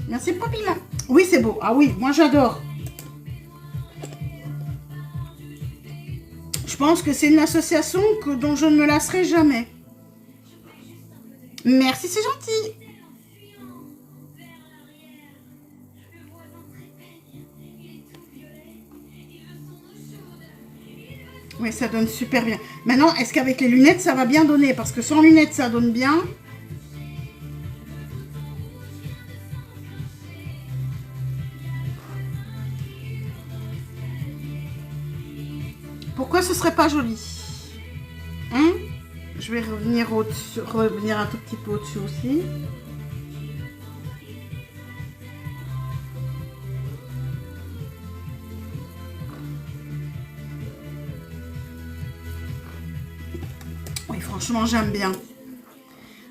Merci Popina. Oui, c'est beau. Ah oui, moi j'adore. Je pense que c'est une association dont je ne me lasserai jamais. Merci, c'est gentil. Oui, ça donne super bien. Maintenant, est-ce qu'avec les lunettes, ça va bien donner? Parce que sans lunettes, ça donne bien. Pourquoi ce serait pas joli? Hein? Je vais revenir un tout petit peu au-dessus aussi. Franchement, j'aime bien.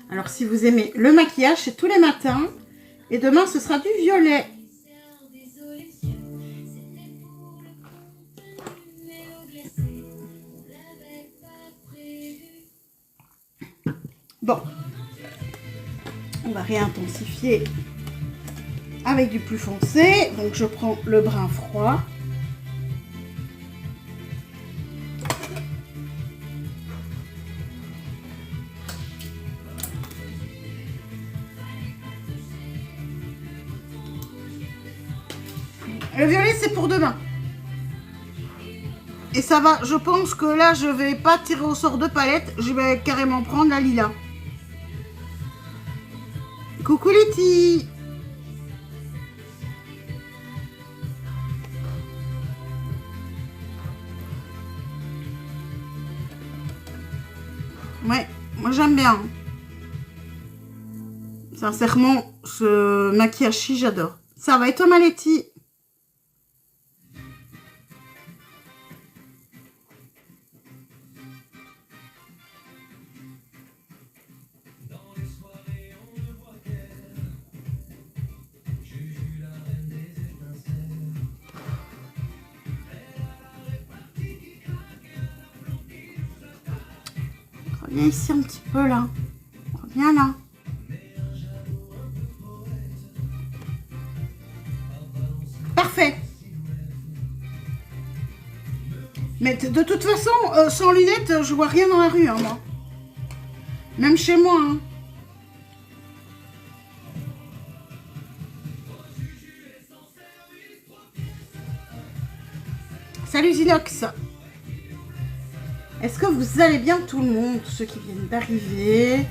Alors, si vous aimez le maquillage, c'est tous les matins. Et demain, ce sera du violet. Bon. On va réintensifier avec du plus foncé. Donc, je prends le brun froid. Le violet, c'est pour demain. Et ça va, je pense que là, je vais pas tirer au sort de palette. Je vais carrément prendre la lilas. Coucou Letty. Ouais, moi j'aime bien. Sincèrement, ce maquillage-ci, j'adore. Ça va, et toi, ma Letty? Reviens ici un petit peu, là. Reviens là. Parfait. Mais de toute façon, sans lunettes, je vois rien dans la rue, hein, moi. Même chez moi, hein. Salut Zinox. Est-ce que vous allez bien tout le monde, ceux qui viennent d'arriver?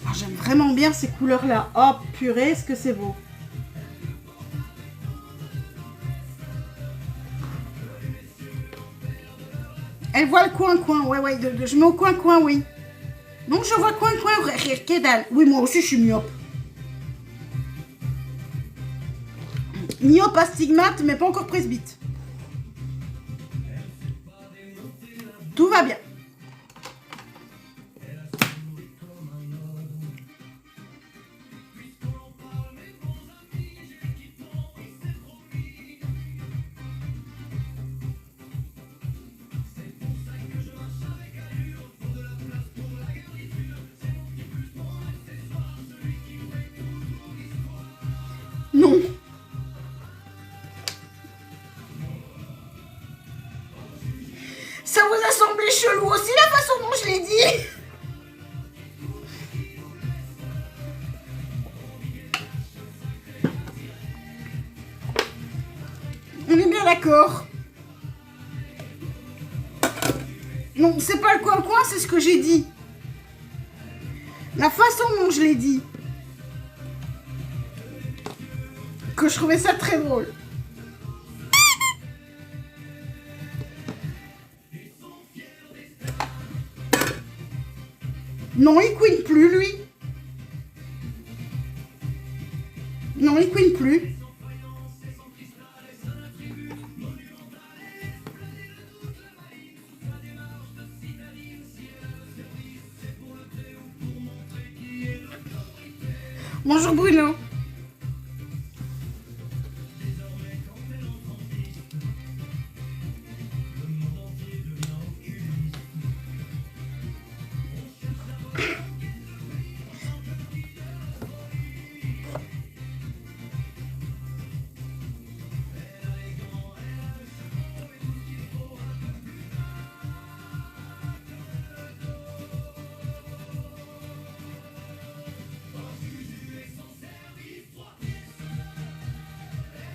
Ah, j'aime vraiment bien ces couleurs-là. Oh purée, est-ce que c'est beau? Elle voit le coin-coin, ouais, je mets au coin-coin, oui. Donc je vois coin-coin, que dalle. Oui, moi aussi je suis myope. Myope, astigmate, mais pas encore presbyte. Tout va bien. Non. Ça vous a semblé chelou aussi la façon dont je l'ai dit? On est bien d'accord. Non, c'est pas le coin-coin, c'est ce que j'ai dit. La façon dont je l'ai dit. Que je trouvais ça très drôle. Non, il couine plus, lui. Non, il couine plus. Bonjour Bruno.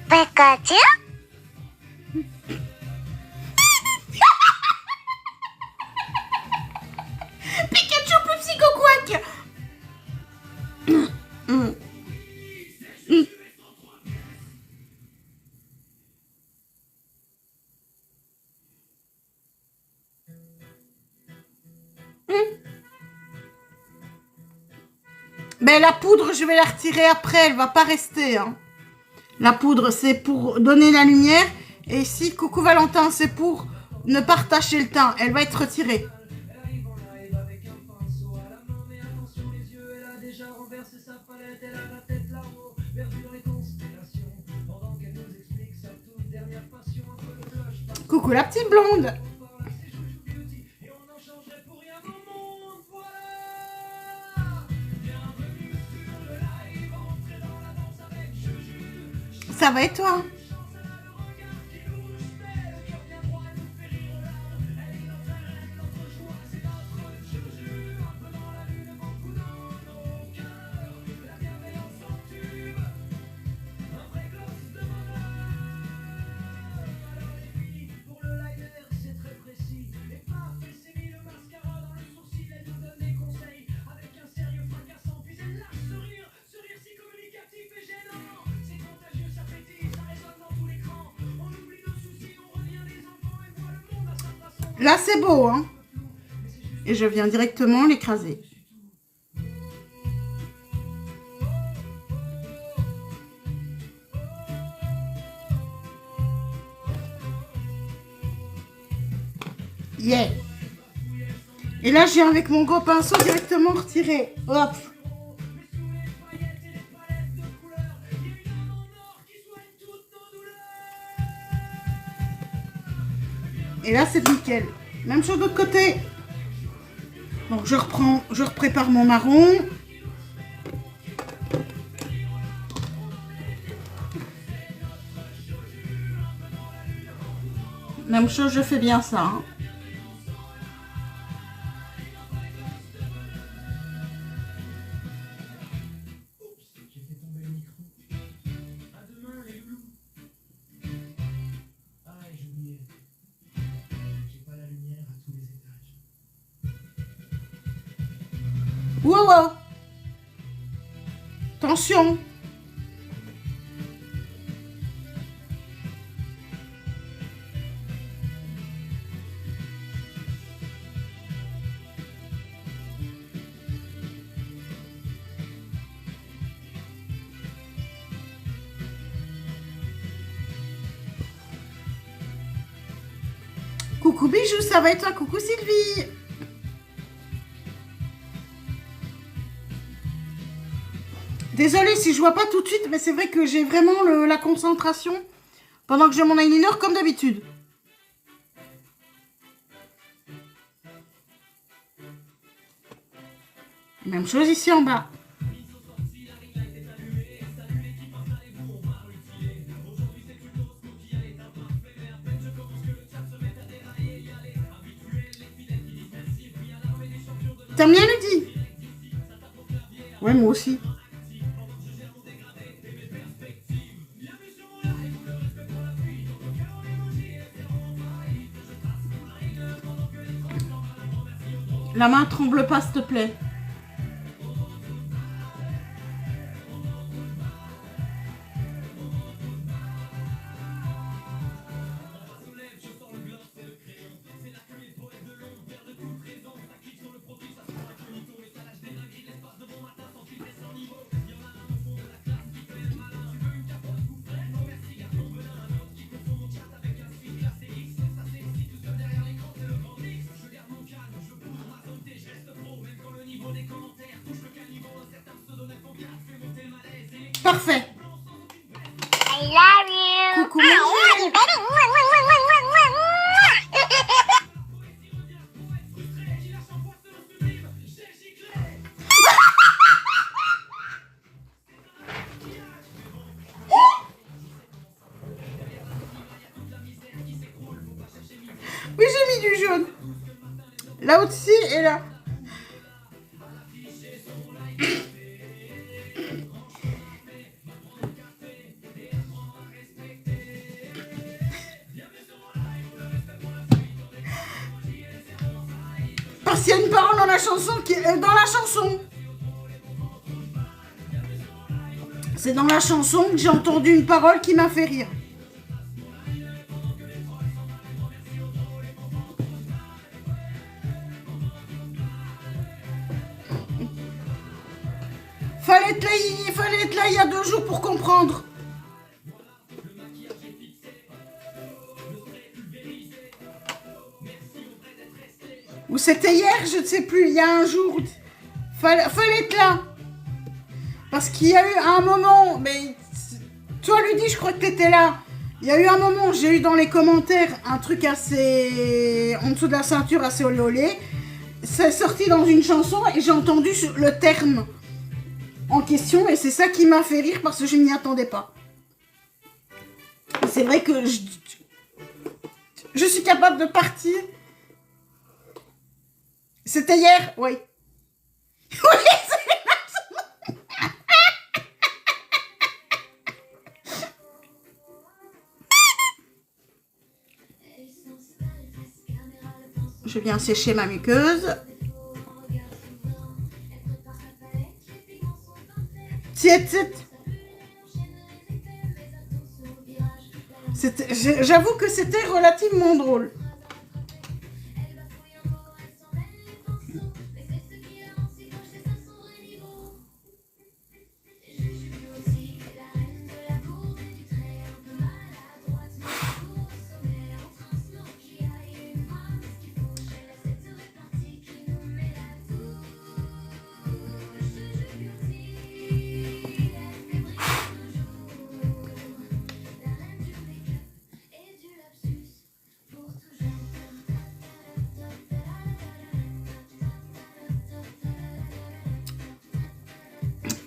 Pikachu? Pikachu plus psychoquack. Mais la poudre, je vais la retirer après, elle va pas rester, hein. La poudre, c'est pour donner la lumière. Et ici, coucou Valentin, c'est pour ne pas retacher le teint. Elle va être retirée. Coucou la petite blonde. Ça va et toi? Là, c'est beau, hein? Et je viens directement l'écraser. Yeah! Et là, je viens avec mon gros pinceau directement retirer. Hop! Et là, c'est nickel. Même chose de l'autre côté. Donc, je reprépare mon marron. Même chose, je fais bien ça. Hein. Wow, wow. Attention. Coucou Bijou, ça va et toi? Coucou Sylvie. Désolée si je vois pas tout de suite, mais c'est vrai que j'ai vraiment la concentration pendant que j'ai mon eyeliner comme d'habitude. Même chose ici en bas. T'aimes bien Lydie? Ouais, moi aussi. La main tremble pas, s'il te plaît. Parfait. I love you. Coucou, I love you, baby. Oui, j'ai mis du jaune. Là aussi et là. Parce qu'il y a une parole dans la chanson qui est dans la chanson. C'est dans la chanson que j'ai entendu une parole qui m'a fait rire. Fallait être là il y a 2 jours pour comprendre. C'était hier, je ne sais plus, il y a un jour. Fallait être là. Parce qu'il y a eu un moment, mais toi Ludie, je crois que tu étais là. Il y a eu un moment, j'ai eu dans les commentaires un truc assez... en dessous de la ceinture, assez olé olé. C'est sorti dans une chanson et j'ai entendu le terme en question et c'est ça qui m'a fait rire parce que je n'y attendais pas. C'est vrai que je suis capable de partir. C'était hier, oui. Oui, je viens sécher ma muqueuse. J'avoue que c'était relativement drôle.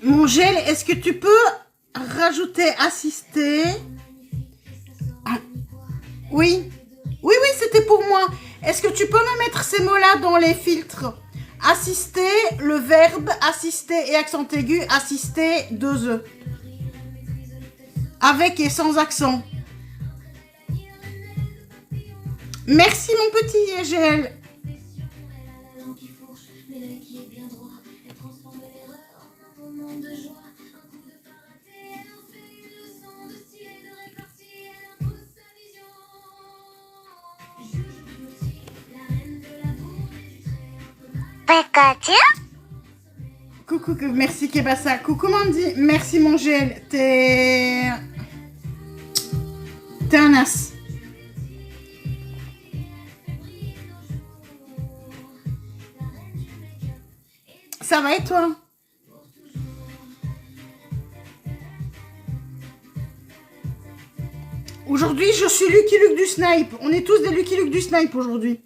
Mon gel, est-ce que tu peux rajouter assister? Ah, oui. Oui, c'était pour moi. Est-ce que tu peux me mettre ces mots-là dans les filtres? Assister, le verbe, assister et accent aigu, assister, 2 E. Avec et sans accent. Merci mon petit gel. Pikachu. Coucou, merci Kebassa. Coucou Mandy, merci mon gel. T'es un as. Ça va et toi? Aujourd'hui, je suis Lucky Luke du Snipe. On est tous des Lucky Luke du Snipe aujourd'hui.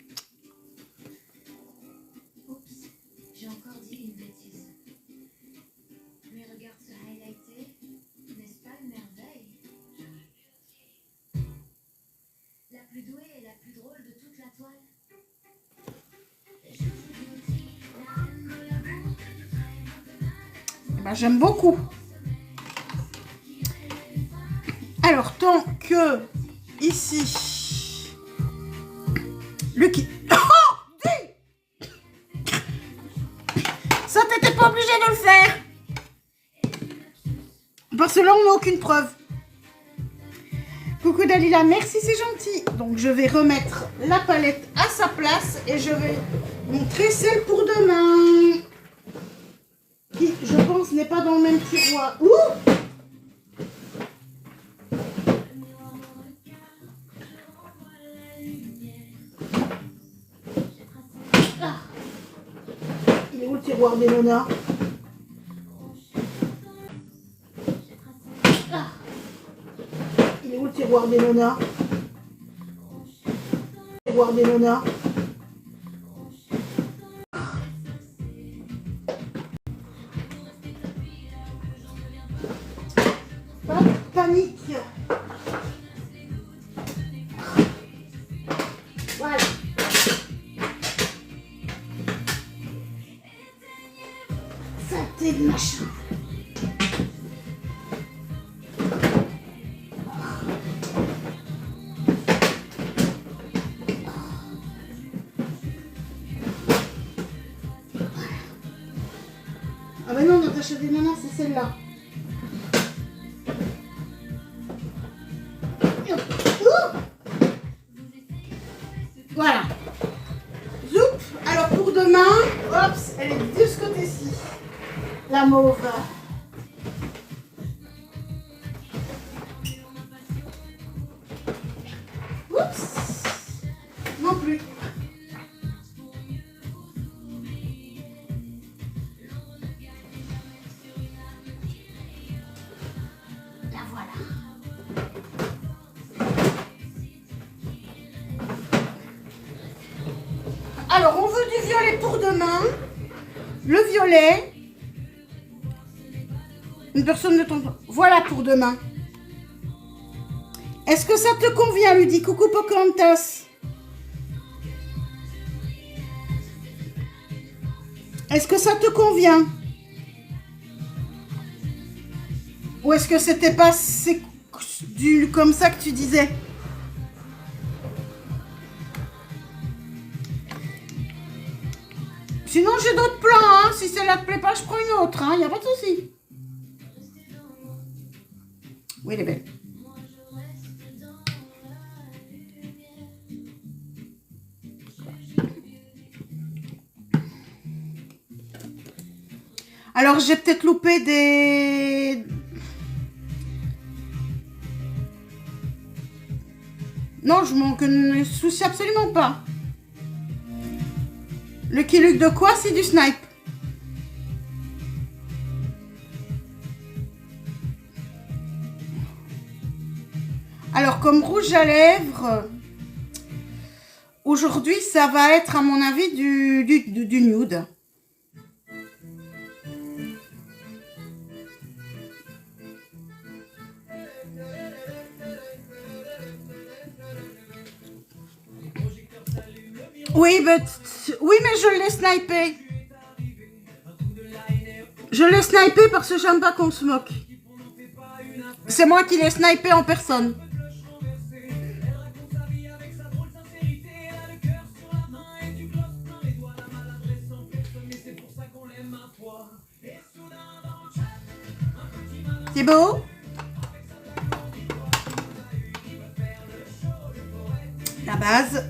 J'ai encore dit une bêtise. Mais regarde ce highlighté, n'est-ce pas une merveille? La plus douée et la plus drôle de toute la toile. Ben, j'aime beaucoup. Alors, tant que ici, Lucky... Oh, ça, t'étais pas obligé de le faire. Parce que là, on n'a aucune preuve. Coucou Dalila, merci, c'est gentil. Donc, je vais remettre la palette à sa place et je vais montrer celle pour demain. Qui, je pense, n'est pas dans le même tiroir. Ouh! Ah. Il est où le tiroir des nonas? Ah. Il est où le tiroir des nonas? Tiroir des nonas. Panique. Voilà. Saleté de machin. Ah bah non, Natacha des nanas, c'est celle-là. Voilà. Zoup. Alors pour demain, hop, elle est de ce côté-ci. La mauve. Oups. Non plus. violet pour demain. Le violet. Une personne de ton... Voilà pour demain. Est-ce que ça te convient, lui dit coucou Pocahontas. Est-ce que ça te convient? Ou est-ce que c'était pas comme ça que tu disais? Sinon, j'ai d'autres plans. Hein. Si celle-là te plaît pas, je prends une autre. Il n'y a pas de souci. Oui, elle est belle. Alors, j'ai peut-être loupé des... Non, je m'en soucie absolument pas. Le Lucky de quoi? C'est du snipe. Alors, comme rouge à lèvres, aujourd'hui, ça va être, à mon avis, du nude. Oui, oui, mais je l'ai snipé. Je l'ai snipé parce que j'aime pas qu'on se moque. C'est moi qui l'ai snipé en personne. Thibaut? La base.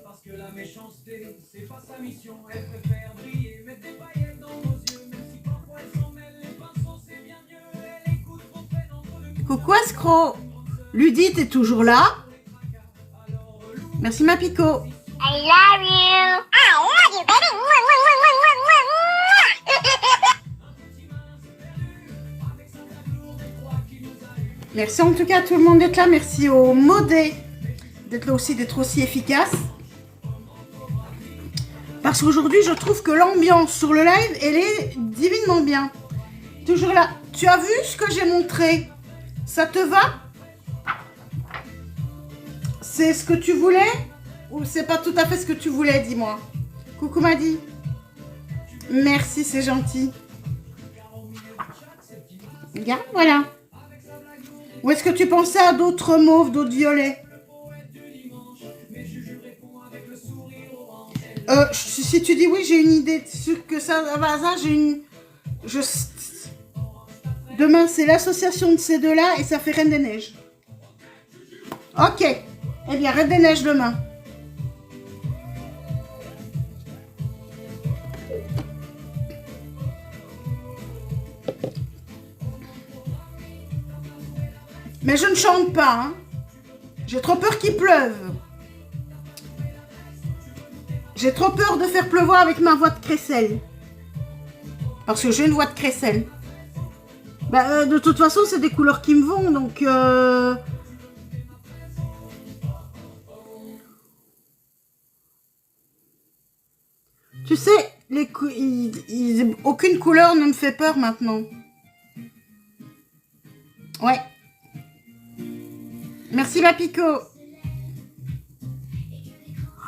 Parce que la méchanceté, c'est pas sa mission. Elle préfère briller, mettre des paillettes dans vos yeux. Même si parfois elle s'en mêle, les pinceaux c'est bien mieux. Elle écoute vos peines entre le... Coucou Escro. Ludie, t'es toujours là? Merci ma Pico. I love you. I love you, baby. Merci en tout cas à tout le monde d'être là. Merci aux modés d'être là aussi, d'être aussi efficace. Parce qu'aujourd'hui, je trouve que l'ambiance sur le live, elle est divinement bien. Toujours là. Tu as vu ce que j'ai montré? Ça te va? C'est ce que tu voulais? Ou c'est pas tout à fait ce que tu voulais, dis-moi. Coucou Madi. Merci, c'est gentil. Regarde, voilà. Ou est-ce que tu pensais à d'autres mauves, d'autres violets? Si tu dis oui, j'ai une idée que ça va, ça j'ai une... Demain, c'est l'association de ces deux-là et ça fait Reine des Neiges. Ok. Eh bien, Reine des Neiges demain. Mais je ne chante pas, hein. J'ai trop peur qu'il pleuve. J'ai trop peur de faire pleuvoir avec ma voix de crécelle. Parce que j'ai une voix de crécelle. Bah, de toute façon, c'est des couleurs qui me vont, donc... Tu sais, aucune couleur ne me fait peur maintenant. Ouais. Merci ma Pico.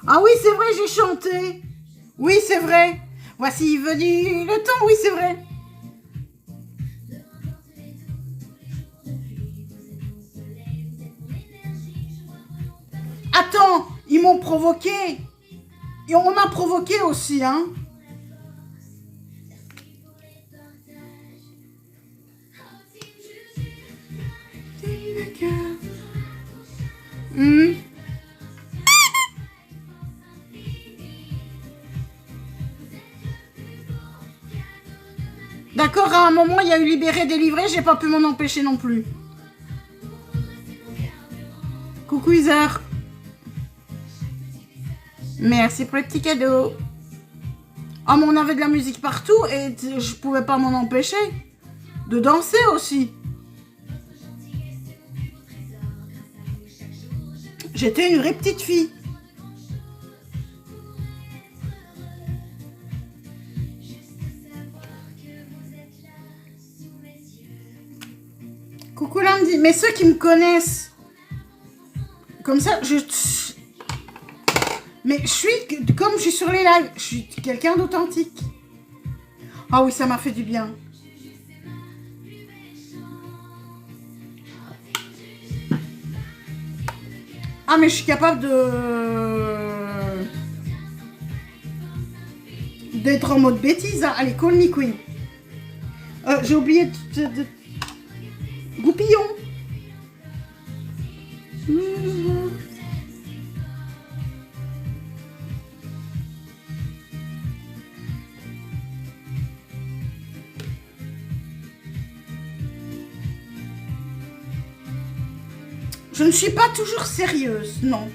Ah oui, c'est vrai, j'ai chanté. Oui, c'est vrai. Voici venu le temps, oui, c'est vrai. Attends, ils m'ont provoqué. Et on m'a provoqué aussi, hein. d'accord, à un moment, il y a eu libéré, délivré, j'ai pas pu m'en empêcher non plus. Coucou Isar. Merci pour les petits cadeaux. Ah, mais on avait de la musique partout et je pouvais pas m'en empêcher. De danser aussi. J'étais une vraie petite fille. Coucou Landy. Mais ceux qui me connaissent, comme ça, mais je suis, comme je suis sur les lives, je suis quelqu'un d'authentique. Ah oui, ça m'a fait du bien. Ah, mais je suis capable d'être en mode bêtise. Hein. Allez, call me queen. J'ai oublié de... Goupillon. Je ne suis pas toujours sérieuse, non.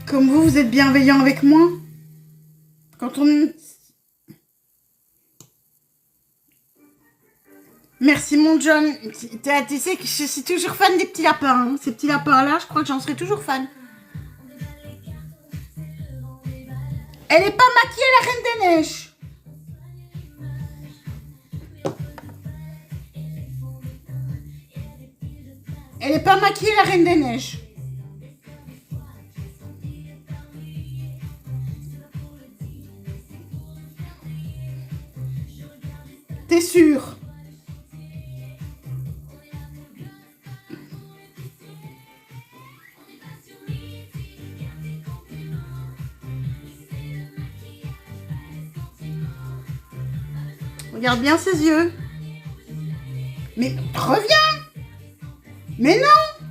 Comme vous êtes bienveillant avec moi. Quand on... Merci mon John. Tu sais que je suis toujours fan des petits lapins. Hein. Ces petits lapins-là, je crois que j'en serai toujours fan. Elle n'est pas maquillée, la Reine des Neiges. Elle n'est pas maquillée, la Reine des Neiges. T'es sûr? Regarde bien ses yeux. Mais reviens! Mais non!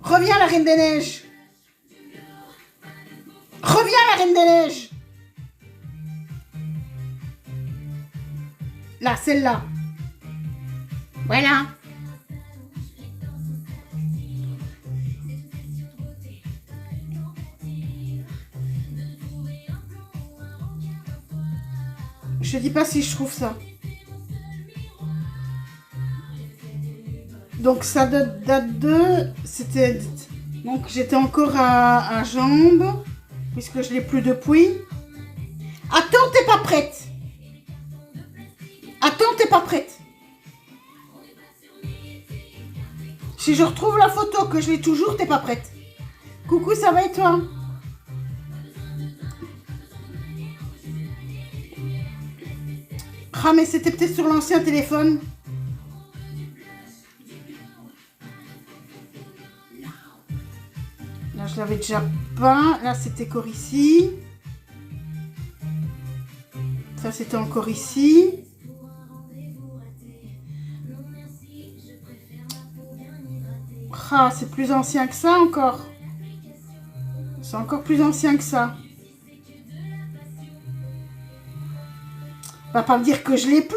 Reviens, la Reine des Neiges! Reviens, la Reine des Neiges! Là, celle-là. Voilà. Je dis pas si je trouve ça. Donc ça date de... C'était... Donc j'étais encore à jambes, puisque je l'ai plus depuis. Attends, t'es pas prête. Attends, t'es pas prête. Si je retrouve la photo que je l'ai toujours, t'es pas prête. Coucou, ça va et toi? Ah, mais c'était peut-être sur l'ancien téléphone. Là, je l'avais déjà peint. Là, c'était encore ici. Ça, c'était encore ici. Ah, c'est plus ancien que ça encore. C'est encore plus ancien que ça. Va pas me dire que je l'ai plus.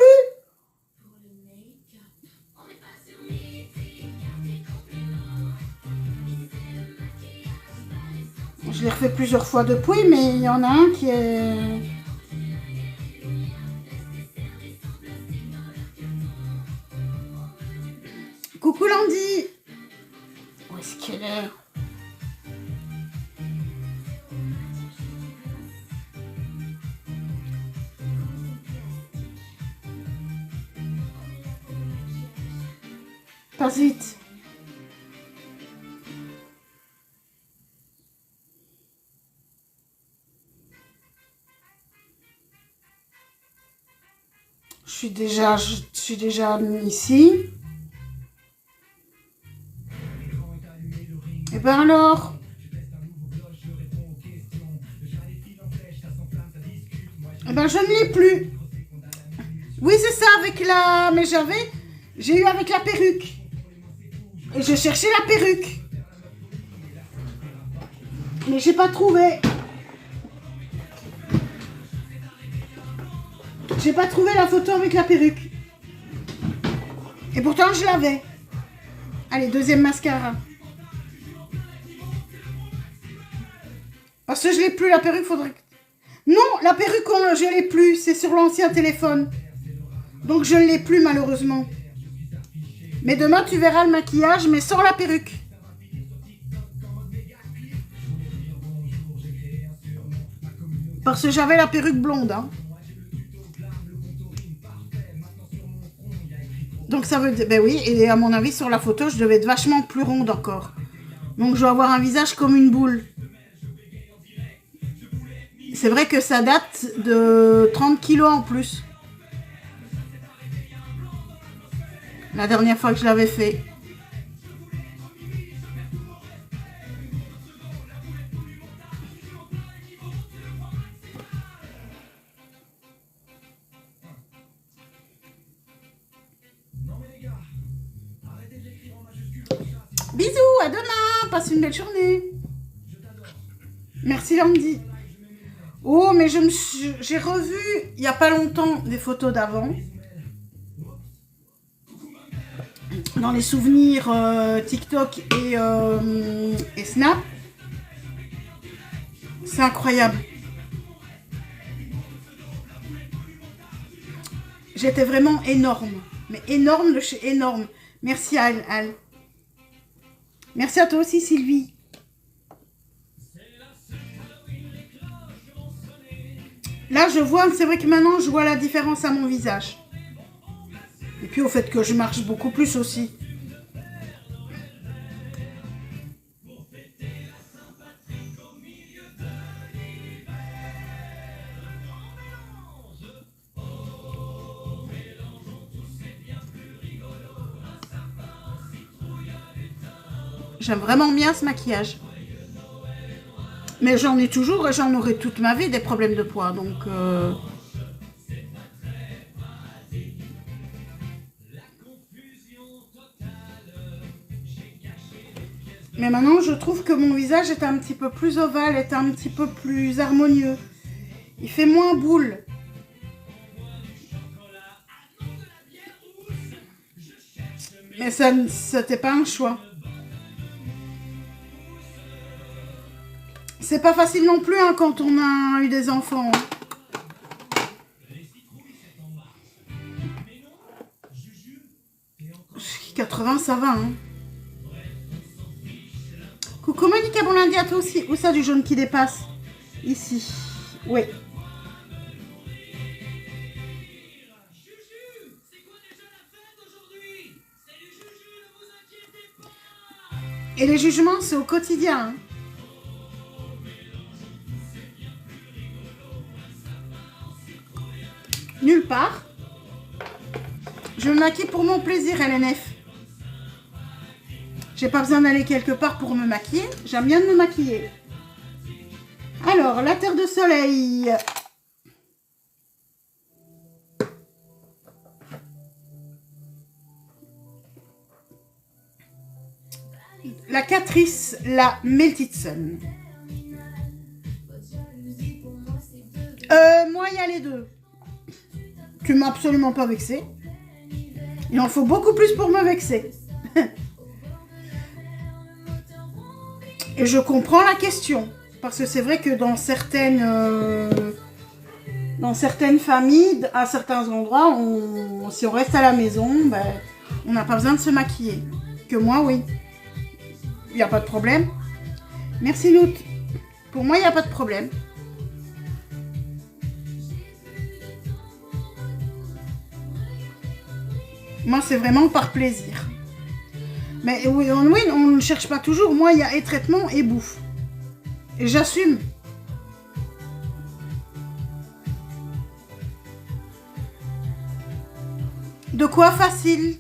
Je l'ai refait plusieurs fois depuis, mais il y en a un qui est... Coucou Landy. Où est-ce qu'elle est? Pas vite. Je suis déjà ici. Et ben alors? Eh ben je ne l'ai plus. Oui, c'est ça, avec la... Mais j'ai eu avec la perruque. Et je cherchais la perruque. Mais j'ai pas trouvé. J'ai pas trouvé la photo avec la perruque. Et pourtant, je l'avais. Allez, deuxième mascara. Parce que je l'ai plus, la perruque, faudrait... Non, la perruque, je l'ai plus. C'est sur l'ancien téléphone. Donc, je ne l'ai plus, malheureusement. Mais demain, tu verras le maquillage, mais sans la perruque. Parce que j'avais la perruque blonde. Hein. Donc, ça veut dire... Ben oui, et à mon avis, sur la photo, je devais être vachement plus ronde encore. Donc, je dois avoir un visage comme une boule. C'est vrai que ça date de 30 kilos en plus. La dernière fois que je l'avais fait. Bisous, à demain. Passe une belle journée. Merci Landy. Oh, mais j'ai revu il n'y a pas longtemps des photos d'avant. Dans les souvenirs TikTok et Snap. C'est incroyable. J'étais vraiment énorme. Mais énorme de chez énorme. Merci Al. Merci à toi aussi Sylvie. Là, je vois, c'est vrai que maintenant, je vois la différence à mon visage. Et puis au fait que je marche beaucoup plus aussi. J'aime vraiment bien ce maquillage. Mais j'en ai toujours et j'en aurai toute ma vie des problèmes de poids. Donc... Mais maintenant, je trouve que mon visage est un petit peu plus ovale, est un petit peu plus harmonieux. Il fait moins boule. Mais ça, c'était pas un choix. C'est pas facile non plus hein, quand on a eu des enfants. 80, ça va. Hein. Coucou Monica, bon lundi à toi aussi. Où ça du jaune qui dépasse? Ici. Oui. Et les jugements, c'est au quotidien. Hein. Nulle part. Je me maquille pour mon plaisir, LNF. J'ai pas besoin d'aller quelque part pour me maquiller. J'aime bien de me maquiller. Alors, la terre de soleil. La Catrice, la Melted Sun. Moi, il y a les deux. Tu m'as absolument pas vexé. Il en faut beaucoup plus pour me vexer. Et je comprends la question. Parce que c'est vrai que dans certaines familles, à certains endroits, si on reste à la maison, ben, on n'a pas besoin de se maquiller. Que moi, oui. Il n'y a pas de problème. Merci, Nout. Pour moi, il n'y a pas de problème. Moi, c'est vraiment par plaisir. Mais oui, on ne cherche pas toujours. Moi, il y a et traitement et bouffe. Et j'assume. De quoi facile?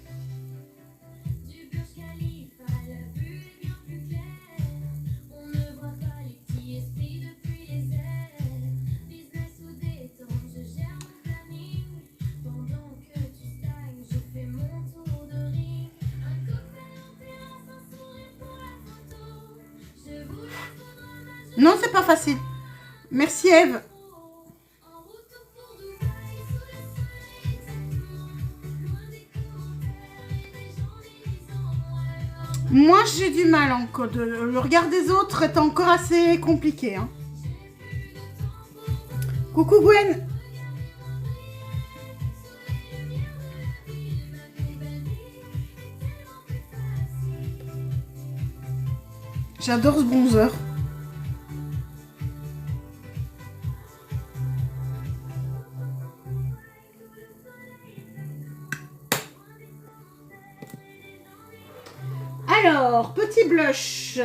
Non, c'est pas facile. Merci Eve. Moi, j'ai du mal encore. Le regard des autres est encore assez compliqué. Hein. Coucou Gwen. J'adore ce bronzer. Alors, petit blush.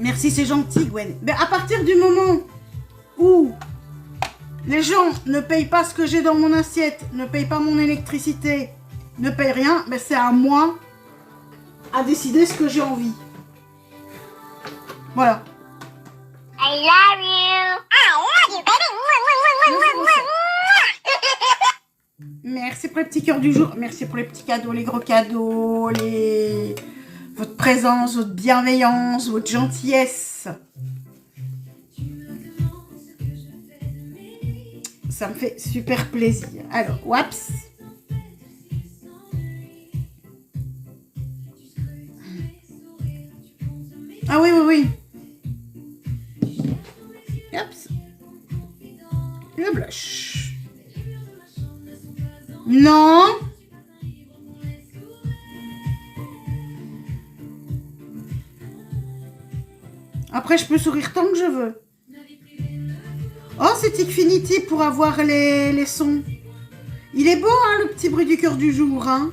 Merci, c'est gentil, Gwen. Mais à partir du moment où les gens ne payent pas ce que j'ai dans mon assiette, ne payent pas mon électricité, ne payent rien, ben c'est à moi à décider ce que j'ai envie. Voilà. I love you. I love you, baby. Merci pour les petits cœurs du jour. Merci pour les petits cadeaux, les gros cadeaux, votre présence, votre bienveillance, votre gentillesse. Ça me fait super plaisir. Alors, waps. Ah oui, oui, oui. Oups. Le blush. Non. Après, je peux sourire tant que je veux. Oh, c'est Inkfinity pour avoir les sons. Il est beau, hein, le petit bruit du cœur du jour, hein.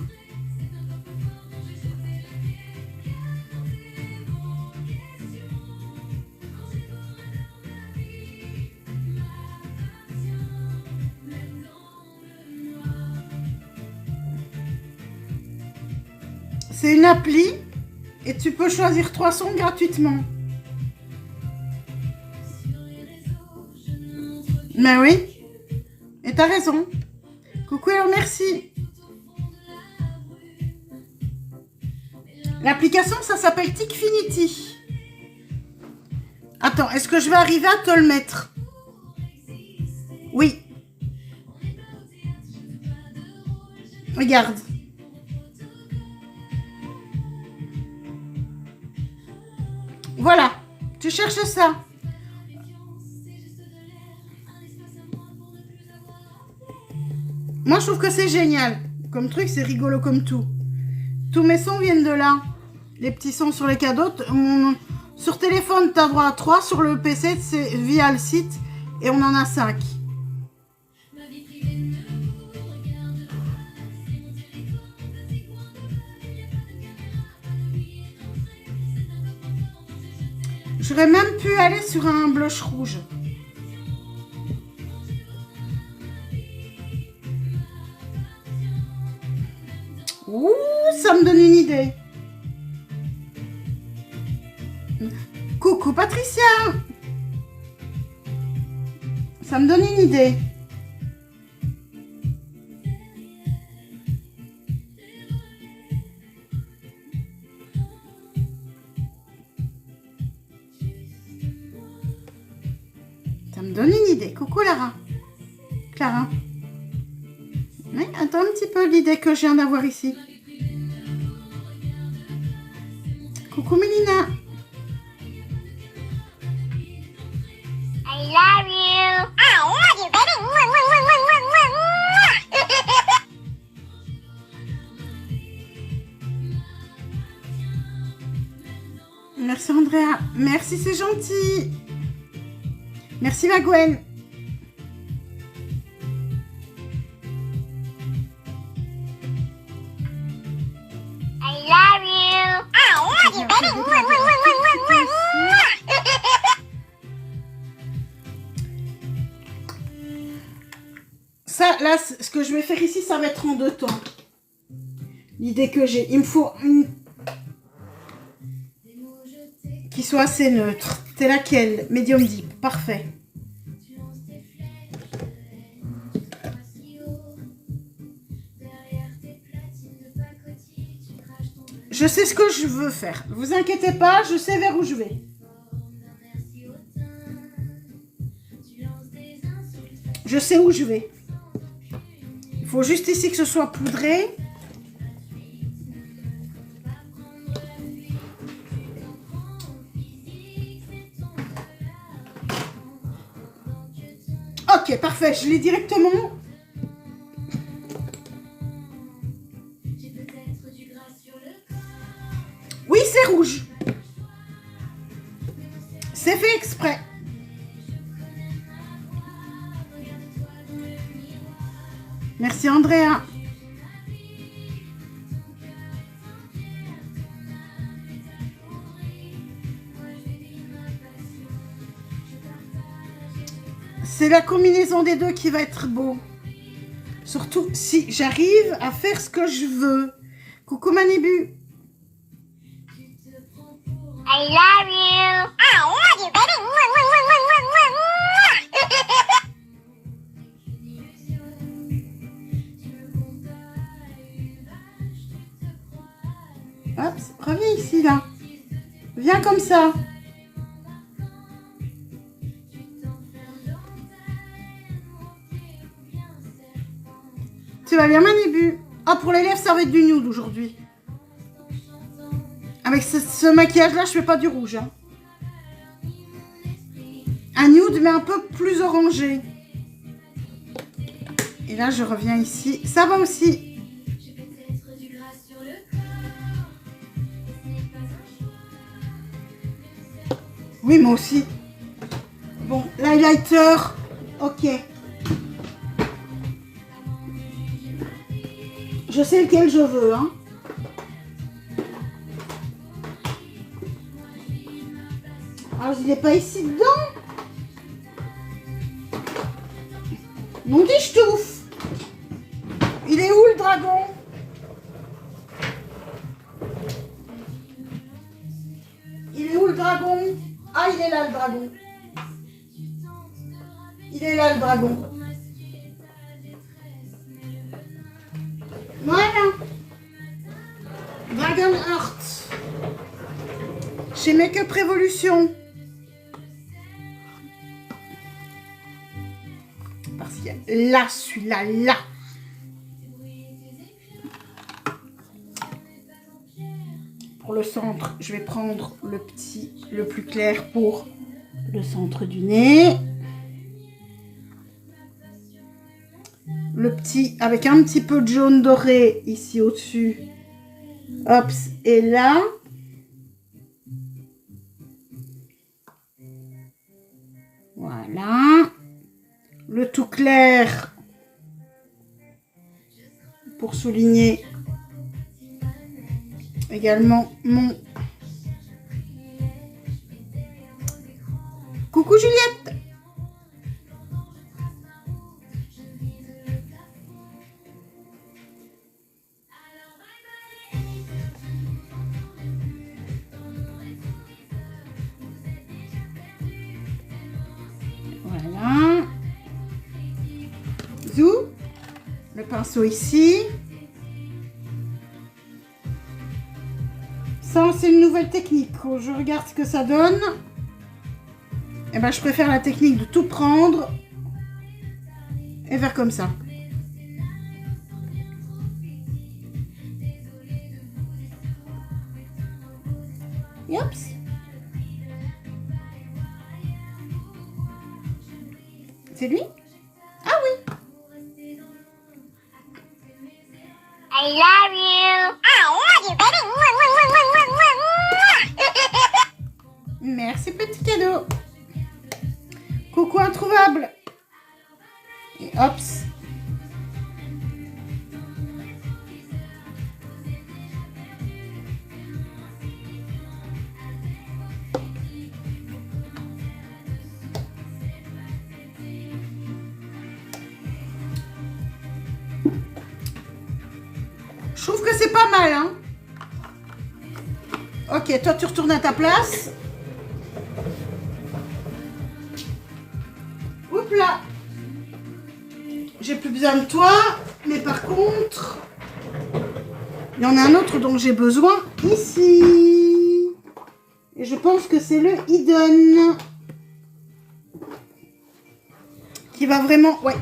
C'est une appli et tu peux choisir 3 sons gratuitement. Mais oui, et t'as raison. Coucou et merci. L'application, ça s'appelle Inkfinity. Attends, est-ce que je vais arriver à te le mettre? Oui. Regarde. Voilà, tu cherches ça. Moi, je trouve que c'est génial. Comme truc, c'est rigolo comme tout. Tous mes sons viennent de là. Les petits sons sur les cadeaux. Sur téléphone, tu as droit à 3. Sur le PC, c'est via le site. Et on en a 5. J'aurais même pu aller sur un blush rouge. Ouh, ça me donne une idée. Coucou Patricia. Ça me donne une idée. Ça me donne une idée. Coucou Lara. Clara. Oui, attends un petit peu l'idée que je viens d'avoir ici. Coucou Mélina. I love you. I love you, baby. Merci Andrea. Merci, c'est gentil. Merci ma Gwen. I love you. I love you, baby. Ça, là, ce que je vais faire ici, ça va être en 2 temps. L'idée que j'ai. Il me faut une... qui soit assez neutre. C'est laquelle? Medium deep. Parfait. Je sais ce que je veux faire. Vous inquiétez pas, je sais vers où je vais. Je sais où je vais. Il faut juste ici que ce soit poudré. Ok, parfait. Je l'ai directement. Oui, c'est rouge. C'est fait exprès. Merci Andrea. C'est la combinaison des deux qui va être beau. Surtout si j'arrive à faire ce que je veux. Coucou Manibu. I love you. I love you, baby. Hop, reviens ici là. Viens comme ça. Tu vas bien Manibu. Ah, pour les lèvres, ça va être du nude aujourd'hui. Avec ce maquillage-là, je fais pas du rouge. Hein. Un nude, mais un peu plus orangé. Et là, je reviens ici. Ça va aussi. Oui, moi aussi. Bon, l'highlighter. Ok. Je sais lequel je veux, hein. Alors, il n'est pas ici dedans. Mon guichetouf. Il est où le dragon? Il est où le dragon? Ah, il est là le dragon. Il est là le dragon. Voilà. Dragon Heart. Chez Make-up Révolution. Parce qu'il y a là, celui-là, là. Pour le centre, je vais prendre le petit, le plus clair pour le centre du nez. Le petit avec un petit peu de jaune doré ici au-dessus. Hop, et là. Voilà. Le tout clair pour souligner également mon... Coucou Juliette. Voilà. Zou. Le pinceau ici. Ça, c'est une nouvelle technique. Quand je regarde ce que ça donne. Eh ben, je préfère la technique de tout prendre et faire comme ça. Oups. C'est lui? Ah oui. I love you. I love you, baby. Merci, petit cadeau. Coucou introuvable. Et hops. Je trouve que c'est pas mal, hein. Ok, toi tu retournes à ta place. Hop là. J'ai plus besoin de toi, mais par contre, Il y en a un autre dont j'ai besoin ici. Et je pense que c'est le Hidden. Qui va vraiment... Ouais.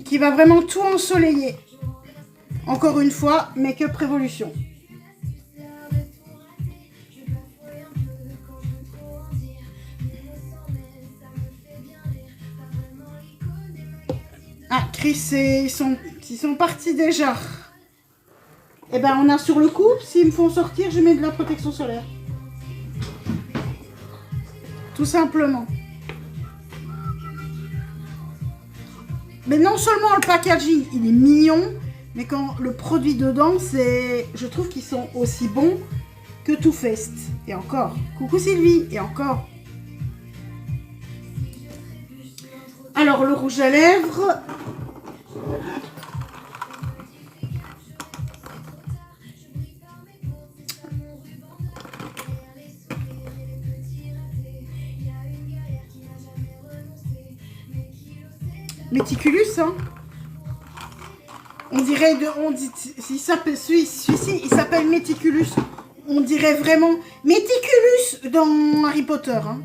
Qui va vraiment tout ensoleiller. Encore une fois, Make-up Révolution. Ah, Chris, ils sont partis déjà. Eh ben, on a sur le coup, s'ils me font sortir, je mets de la protection solaire. Tout simplement. Mais non seulement le packaging, il est mignon, mais quand le produit dedans, c'est... Je trouve qu'ils sont aussi bons que Too Faced. Et encore. Coucou Sylvie. Et encore. Alors, le rouge à lèvres... Méticulus, hein. On dirait celui-ci, il s'appelle Méticulus. On dirait vraiment Méticulus dans Harry Potter, hein.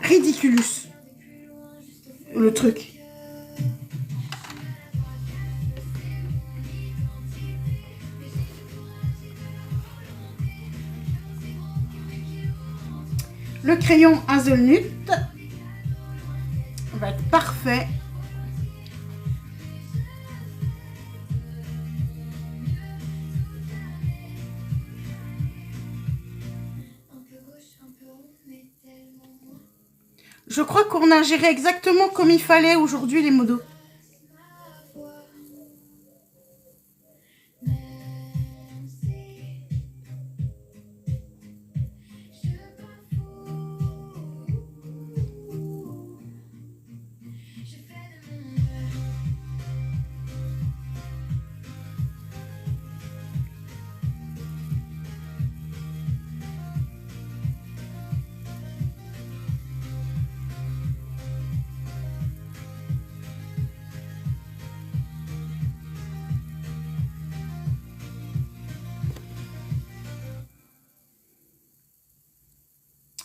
Ridiculus. Le truc. Le crayon Hazelnut va être parfait. Je crois qu'on a géré exactement comme il fallait aujourd'hui les modos.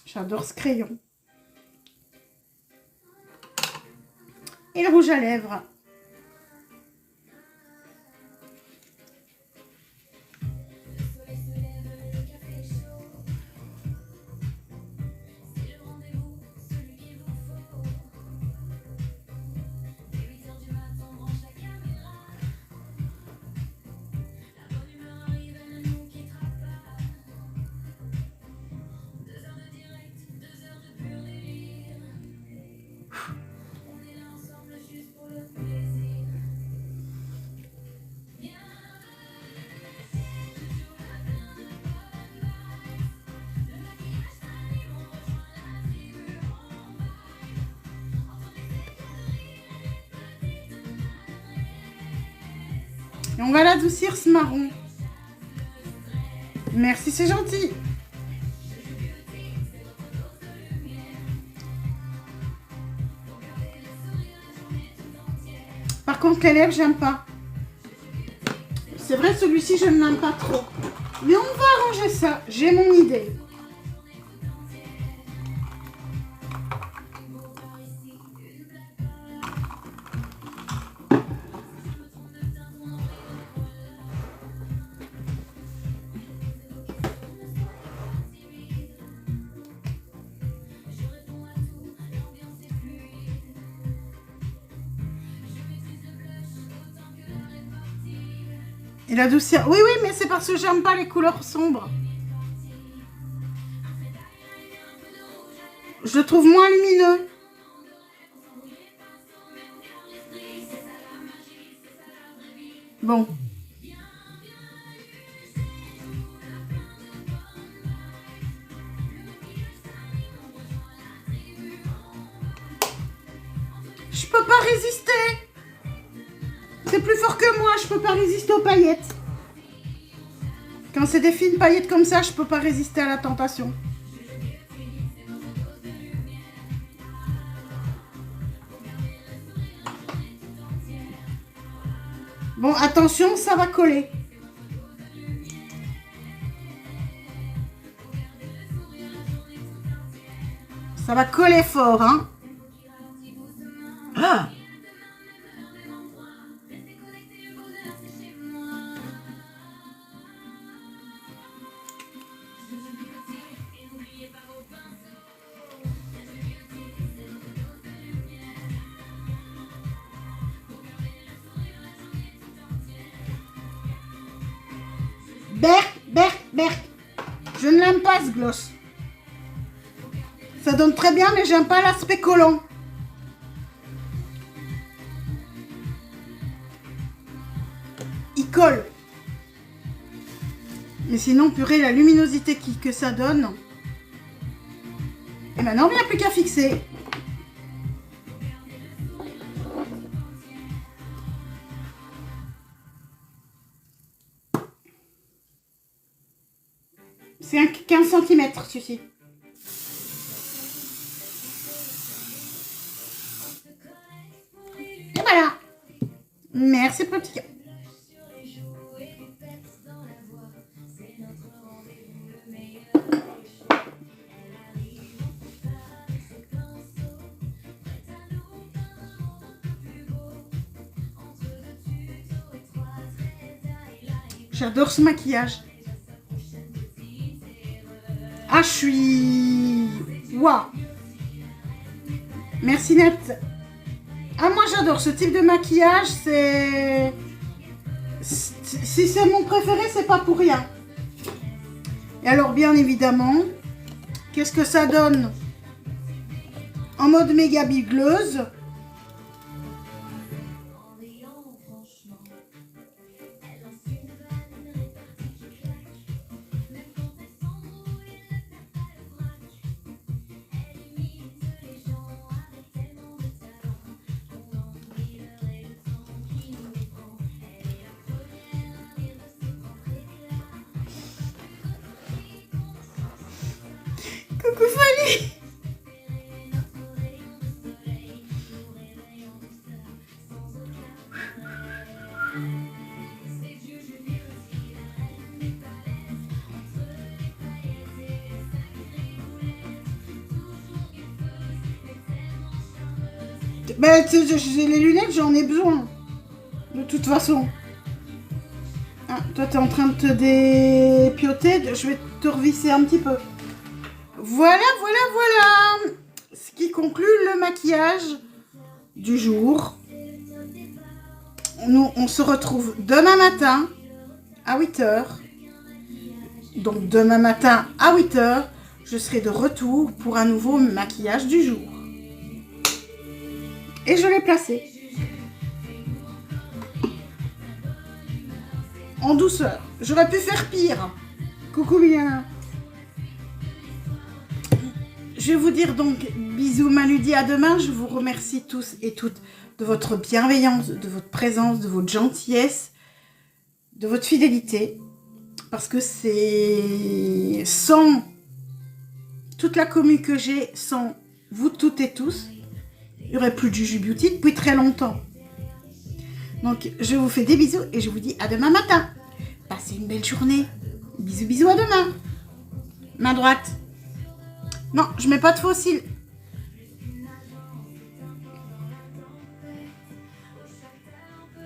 J'adore ce crayon. Et le rouge à lèvres. Et on va l'adoucir ce marron. Merci, c'est gentil. Par contre, les lèvres, j'aime pas. C'est vrai, celui-ci, je ne l'aime pas trop. Mais on va arranger ça. J'ai mon idée. Et l'adoucir. Oui, oui, mais c'est parce que j'aime pas les couleurs sombres. Je le trouve moins lumineux. Bon. Je peux pas résister. C'est plus fort que moi, je peux pas résister aux paillettes. Quand c'est des fines paillettes comme ça, je peux pas résister à la tentation. Bon, attention, ça va coller. Ça va coller fort, hein. Ah! Berk. Je ne l'aime pas ce gloss. Ça donne très bien, mais j'aime pas l'aspect collant. Il colle. Mais sinon, purée, la luminosité que ça donne. Et maintenant, il n'y a plus qu'à fixer. C'est un 15 cm, celui-ci. Et voilà. Merci petit. J'adore ce maquillage. Ah, je suis... Waouh. Merci Net. Ah, moi j'adore ce type de maquillage. C'est... Si c'est mon préféré, c'est pas pour rien. Et alors, bien évidemment, qu'est-ce que ça donne en mode méga bigleuse? Coucou Fanny. Ben, j'ai les lunettes, j'en ai besoin. De toute façon. Ah, toi, t'es en train de te dépioter. Je vais te revisser un petit peu. Voilà. Ce qui conclut le maquillage du jour. Nous, on se retrouve demain matin à 8 h. Donc, demain matin à 8 h, je serai de retour pour un nouveau maquillage du jour. Et je l'ai placé. En douceur. J'aurais pu faire pire. Coucou bien. Je vais vous dire donc bisous Maludi, à demain. Je vous remercie tous et toutes de votre bienveillance, de votre présence, de votre gentillesse, de votre fidélité. Parce que c'est sans toute la commu que j'ai, sans vous toutes et tous, il n'y aurait plus de Juju Beauty depuis très longtemps. Donc je vous fais des bisous et je vous dis à demain matin. Passez une belle journée. Bisous à demain. Main droite. Non, je mets pas de faux cils.